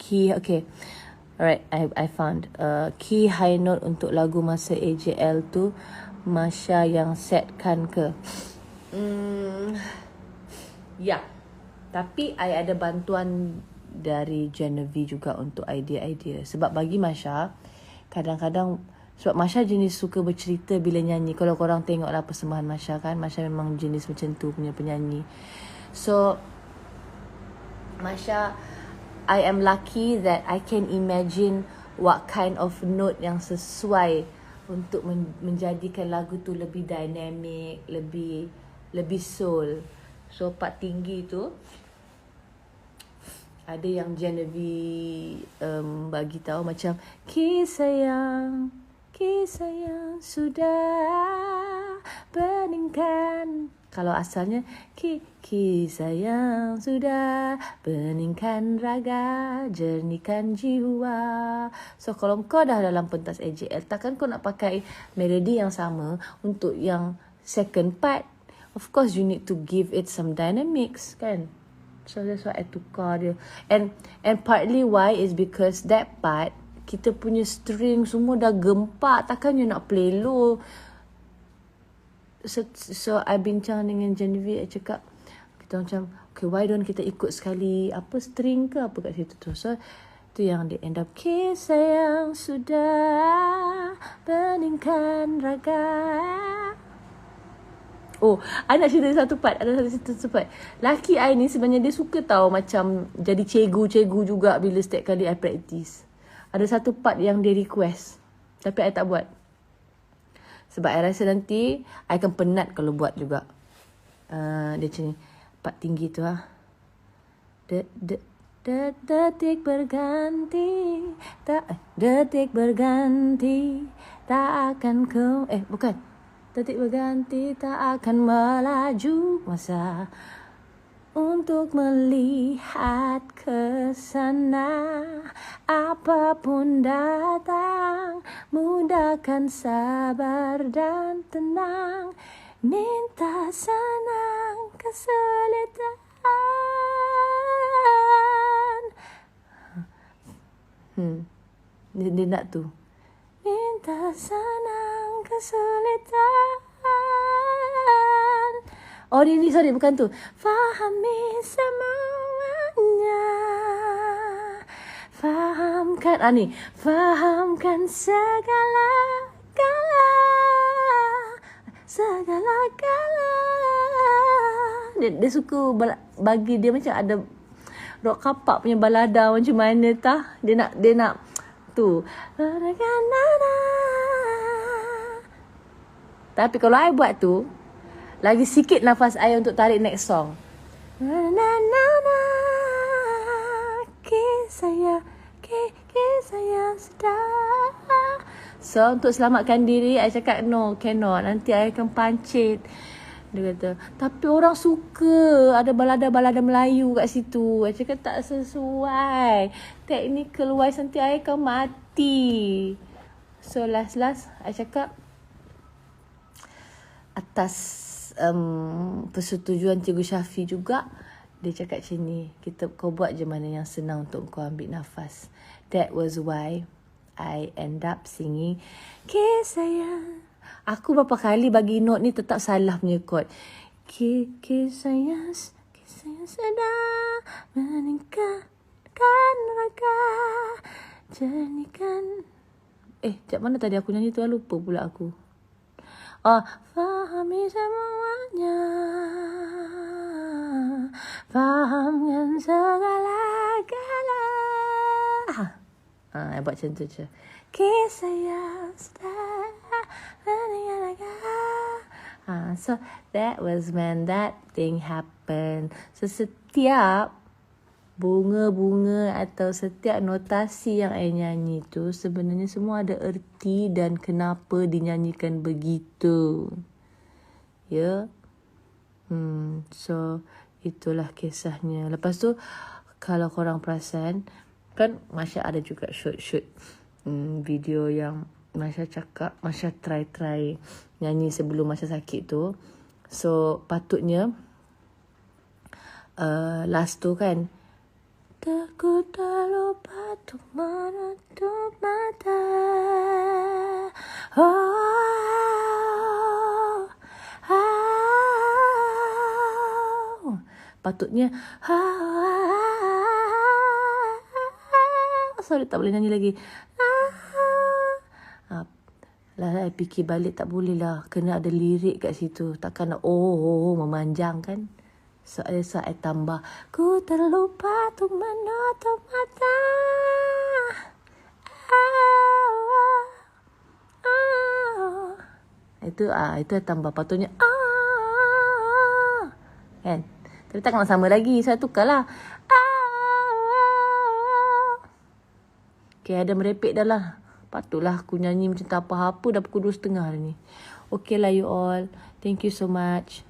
Key, okay. Alright, I found. Key high note untuk lagu masa AJL tu Masya yang setkan ke? Ya. Tapi I ada bantuan dari Genevieve juga untuk idea-idea. Sebab bagi Masya, kadang-kadang sebab Masya jenis suka bercerita bila nyanyi. Kalau korang tengoklah persembahan Masya kan, Masya memang jenis macam tu punya penyanyi. So Masya, I am lucky that I can imagine what kind of note yang sesuai untuk menjadikan lagu tu lebih dynamic, lebih soul. So part tinggi tu ada yang Genevieve bagi tahu macam kisah yang sudah beningkan. Kalau asalnya kisah yang sudah beningkan raga, jernihkan jiwa. So kalau kau dah dalam pentas AJL, takkan kau nak pakai melodi yang sama untuk yang second part. Of course you need to give it some dynamics kan. So that's why I tukar dia. And partly why is because that part kita punya string semua dah gempak, takkan you nak play low. So I bincang dengan Genevieve, I cakap kita macam okay, why don't kita ikut sekali apa string ke apa kat situ tu. So tu yang dia end up kisah yang sudah beningkan raga. Oh, I nak cerita satu part. Ada satu part. Laki I ni sebenarnya dia suka tahu macam jadi cikgu juga bila setiap kali I practice. Ada satu part yang dia request, tapi I tak buat. Sebab I rasa nanti I akan penat kalau buat juga. Dia macam ni. Part tinggi tu lah. Detik berganti. Detik berganti. Tak akan kau. Bukan. Detik berganti. Tak akan melaju masa. Untuk melihat ke sana, apapun datang, mudahkan sabar dan tenang, minta senang kesulitan. Dia nak tu. Minta senang kesulitan. Oh ini sorry bukan tu. Fahami semuanya. Fahamkan fahamkan segala-gala. Dia suka bagi dia macam ada rock kapak punya balada macam mana tah. Dia nak tu. Tapi kalau I buat tu, lagi sikit nafas I untuk tarik next song. Kisah yang sedang. So untuk selamatkan diri, I cakap no, cannot. Nanti I akan pancit. Dia kata, tapi orang suka ada balada-balada Melayu kat situ. I cakap tak sesuai. Technical wise nanti I akan mati. So last I cakap atas persetujuan Cikgu Syafi juga, dia cakap macam ni, kau buat je mana yang senang untuk kau ambil nafas. That was why I end up singing kisah yang. Aku berapa kali bagi note ni tetap salah punya chord. Kisah yang sedang meningkatkan raga, jernihkan. Macam mana tadi aku nyanyi tu, lupa pula aku. Fahami semuanya, fahamkan segala-gala. I buat macam tu je. Kisah yang sudah meninggalkan. So that was when that thing happened. So setiap bunga-bunga atau setiap notasi yang I nyanyi tu sebenarnya semua ada erti dan kenapa dinyanyikan begitu. Ya. So itulah kisahnya. Lepas tu kalau korang perasan kan Masya ada juga shoot video yang Masya cakap Masya try nyanyi sebelum Masya sakit tu. So patutnya last tu kan, takut tak lupa untuk menutup mata. Patutnya sorry tak boleh nyanyi lagi. Lah, I fikir balik tak boleh lah. Kena ada lirik kat situ. Takkan nak memanjang kan. So I tambah, ku terlupa tu menutup mata. Itu I tambah. Patutnya kan. Tapi tak nak sama lagi. Saya tukarlah. Okay, ada merepek dah lah. Patutlah aku nyanyi macam tak apa-apa dah pukul 2.30 dah ni. Okay lah you all. Thank you so much.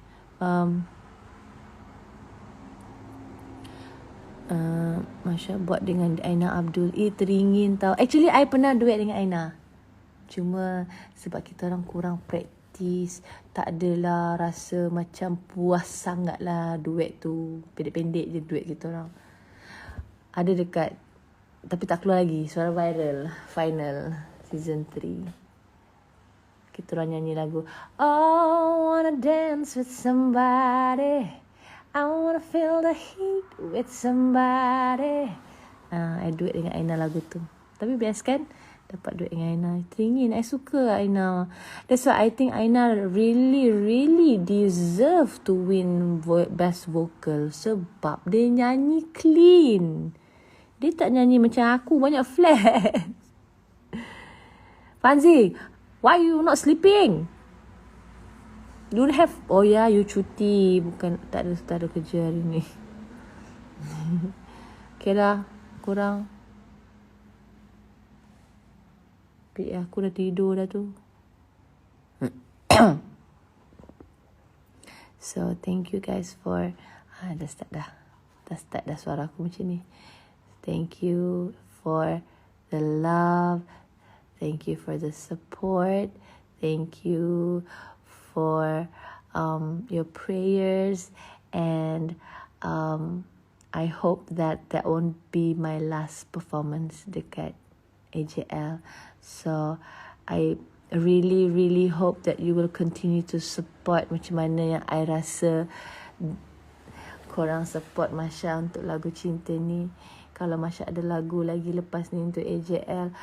Masya buat dengan Aina Abdul. Teringin tau. Actually I pernah duet dengan Aina. Cuma sebab kita orang kurang praktis, tak adalah rasa macam puas sangat lah duet tu. Pendek-pendek je duet kita orang. Ada dekat, tapi tak keluar lagi. Suara viral final season 3. Kita orang nyanyi lagu Oh, wanna dance with somebody, I wanna feel the heat with somebody. I duet dengan Aina lagu tu. Tapi best kan dapat duet dengan Aina. Teringin, I suka Aina. That's why I think Aina really deserve to win best vocal. Sebab dia nyanyi clean. Dia tak nyanyi macam aku banyak flat. Fanzi, why you not sleeping? You have, oh ya, you cuti. Bukan, tak ada kerja hari ni. Okay lah, korang. Aku dah tidur dah tu. So, thank you guys for... dah start dah suara aku macam ni. Thank you for the love. Thank you for the support. Thank you for your prayers. And I hope that won't be my last performance dekat AJL. So I really hope that you will continue to support macam mana yang I rasa korang support Masya untuk lagu cinta ni. Kalau Masya ada lagu lagi lepas ni untuk AJL,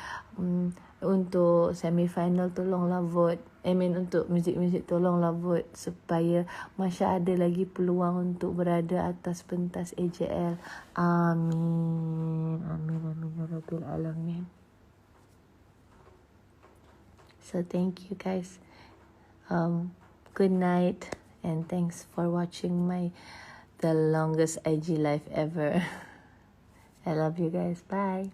untuk semi-final tolonglah vote. Untuk muzik-muzik tolonglah vote supaya Masya ada lagi peluang untuk berada atas pentas AJL. Amin ya Rabbal Alamin. So thank you guys. Good night and thanks for watching the longest IG live ever. I love you guys. Bye.